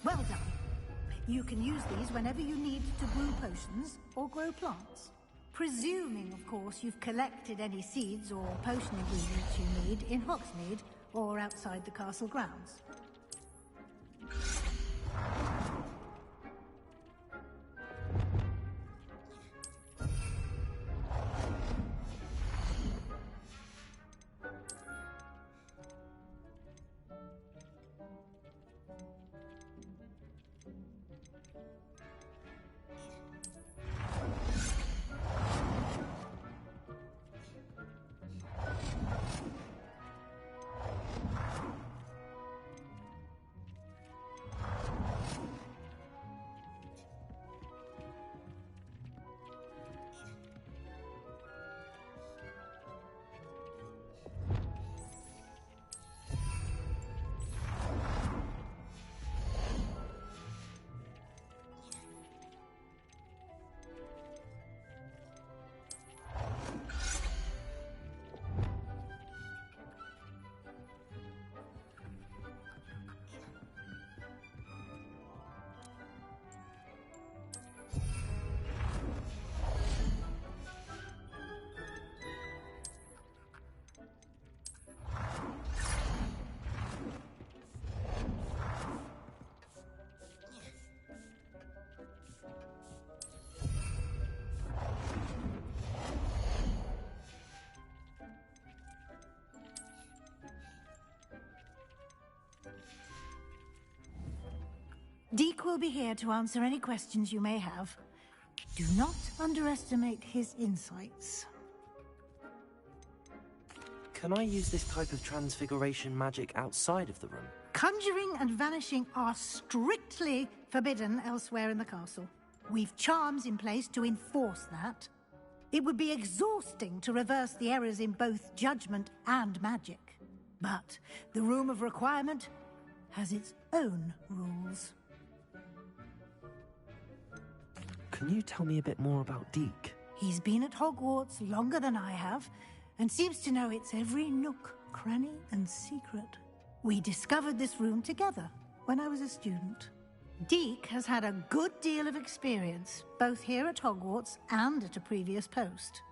K: Well done. You can use these whenever you need to brew potions or grow plants. Presuming, of course, you've collected any seeds or potion ingredients you need in Hogsmeade or outside the castle grounds. Deke will be here to answer any questions you may have. Do not underestimate his insights.
A: Can I use this type of transfiguration magic outside of the room?
K: Conjuring and vanishing are strictly forbidden elsewhere in the castle. We've charms in place to enforce that. It would be exhausting to reverse the errors in both judgment and magic. But the Room of Requirement has its own rules.
A: Can you tell me a bit more about Deke?
K: He's been at Hogwarts longer than I have, and seems to know its every nook, cranny, and secret. We discovered this room together when I was a student. Deke has had a good deal of experience, both here at Hogwarts and at a previous post.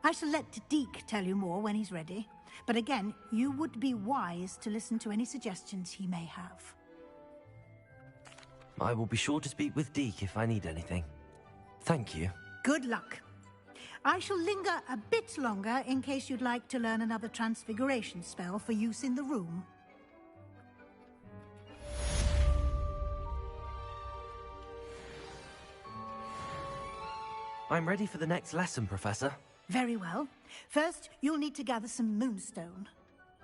K: I shall let Deke tell you more when he's ready, but again, you would be wise to listen to any suggestions he may have.
A: I will be sure to speak with Deke if I need anything. Thank you.
K: Good luck. I shall linger a bit longer in case you'd like to learn another transfiguration spell for use in the room.
A: I'm ready for the next lesson, Professor.
K: Very well. First, you'll need to gather some moonstone.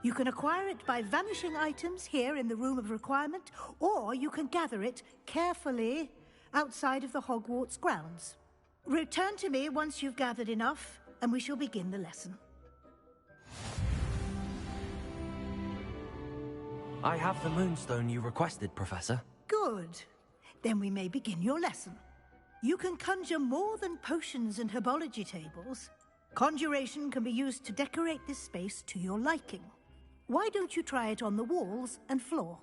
K: You can acquire it by vanishing items here in the Room of Requirement, or you can gather it carefully outside of the Hogwarts grounds. Return to me once you've gathered enough, and we shall begin the lesson.
A: I have the moonstone you requested, Professor.
K: Good. Then we may begin your lesson. You can conjure more than potions and herbology tables. Conjuration can be used to decorate this space to your liking. Why don't you try it on the walls and floor?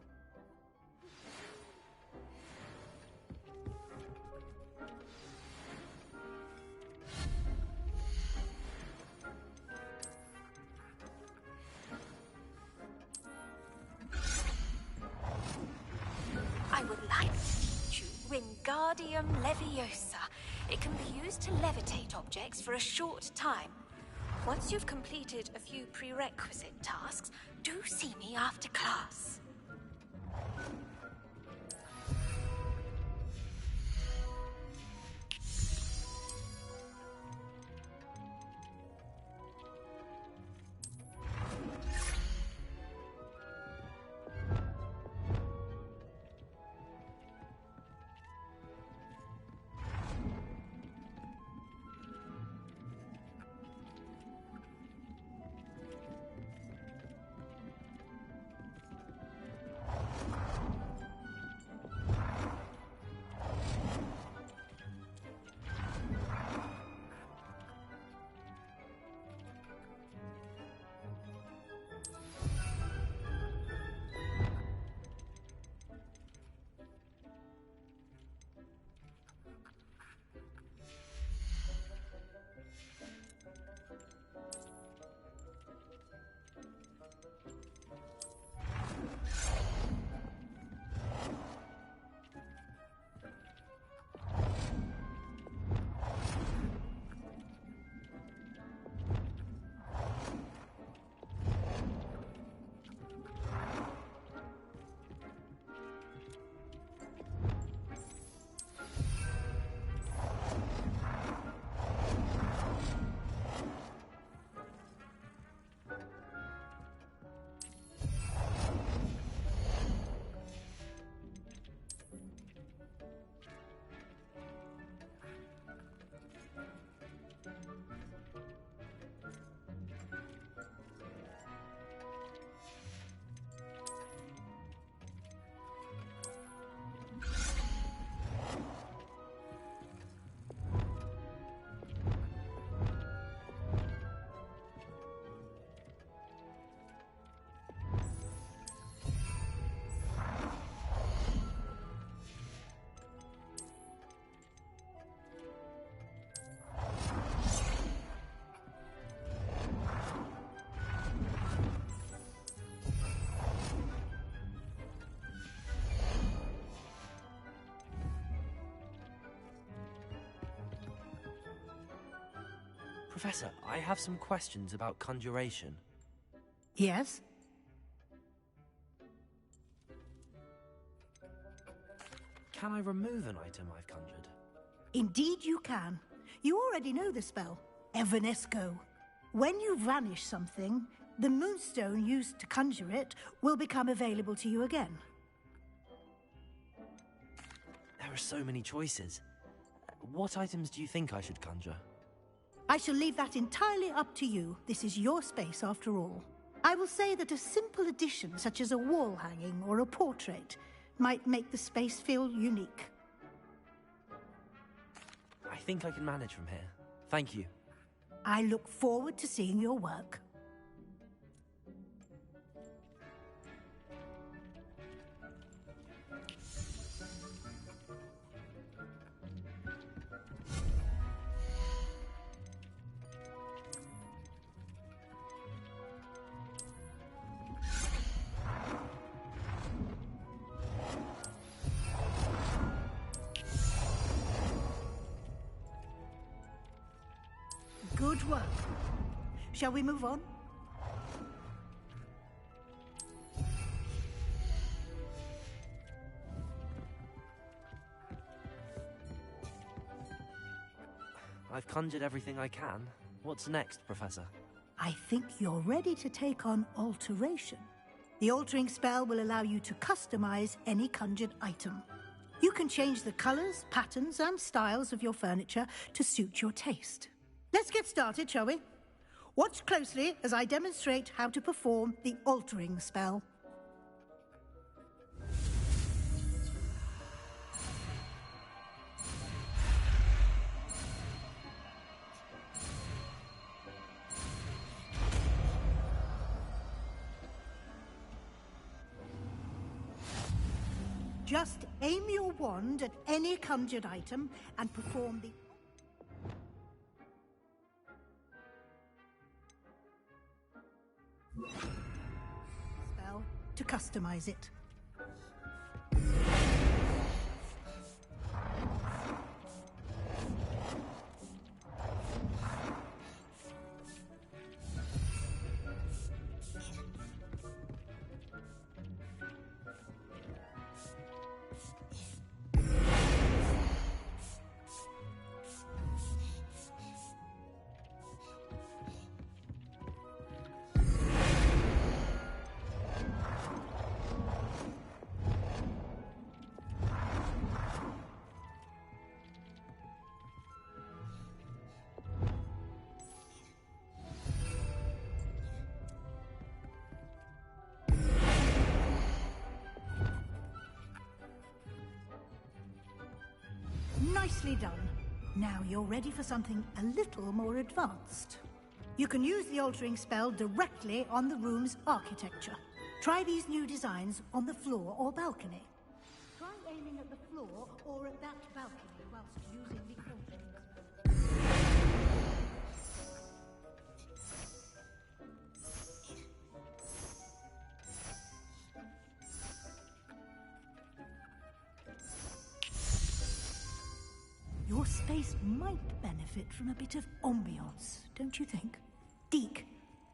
H: I would like to teach you Wingardium Leviosa. It can be used to levitate objects for a short time. Once you've completed a few prerequisite tasks, do see me after class.
A: Professor, I have some questions about conjuration.
K: Yes?
A: Can I remove an item I've conjured?
K: Indeed you can. You already know the spell, Evanesco. When you vanish something, the moonstone used to conjure it will become available to you again.
A: There are so many choices. What items do you think I should conjure?
K: I shall leave that entirely up to you. This is your space after all. I will say that a simple addition such as a wall hanging or a portrait might make the space feel unique.
A: I think I can manage from here. Thank you.
K: I look forward to seeing your work. Good work. Shall we move on?
A: I've conjured everything I can. What's next, Professor?
K: I think you're ready to take on alteration. The altering spell will allow you to customize any conjured item. You can change the colors, patterns, and styles of your furniture to suit your taste. Let's get started, shall we? Watch closely as I demonstrate how to perform the altering spell. Just aim your wand at any conjured item and perform the spell to customize it. Nicely done. Now you're ready for something a little more advanced. You can use the altering spell directly on the room's architecture. Try these new designs on the floor or balcony. Try aiming at the floor or at that balcony whilst using the altering spell. Your space might benefit from a bit of ambiance, don't you think? Deke,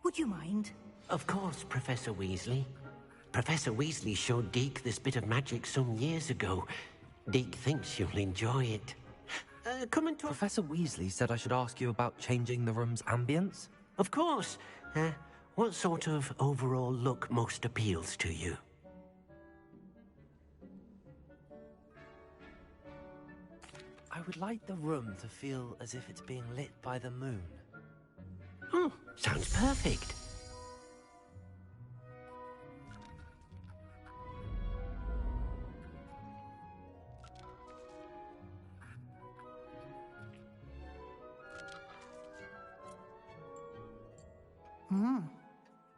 K: would you mind?
U: Of course, Professor Weasley. Professor Weasley showed Deke this bit of magic some years ago. Deke thinks you'll enjoy it. Come and talk.
A: Professor Weasley said I should ask you about changing the room's ambience?
U: Of course. What sort of overall look most appeals to you?
A: I would like the room to feel as if it's being lit by the moon.
U: Oh, sounds perfect.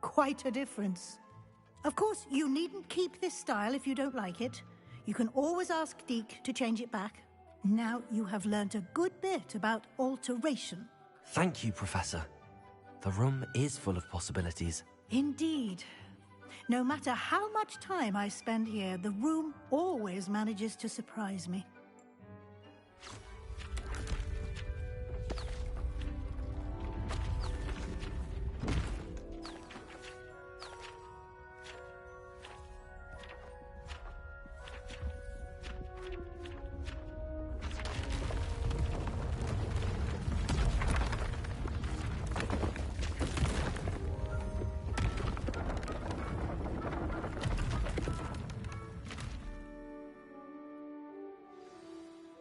K: Quite a difference. Of course, you needn't keep this style if you don't like it. You can always ask Deke to change it back. Now you have learnt a good bit about alteration.
A: Thank you, Professor. The room is full of possibilities.
K: Indeed. No matter how much time I spend here, the room always manages to surprise me.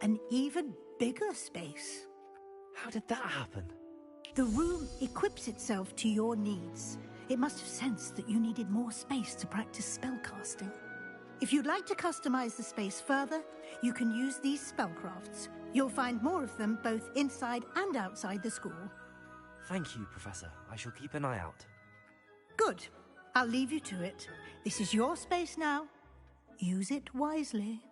K: an even bigger space.
A: How did that happen?
K: The room equips itself to your needs. It must have sensed that you needed more space to practice spellcasting. If you'd like to customize the space further, you can use these spellcrafts. You'll find more of them both inside and outside the school.
A: Thank you, Professor. I shall keep an eye out.
K: Good. I'll leave you to it. This is your space now. Use it wisely.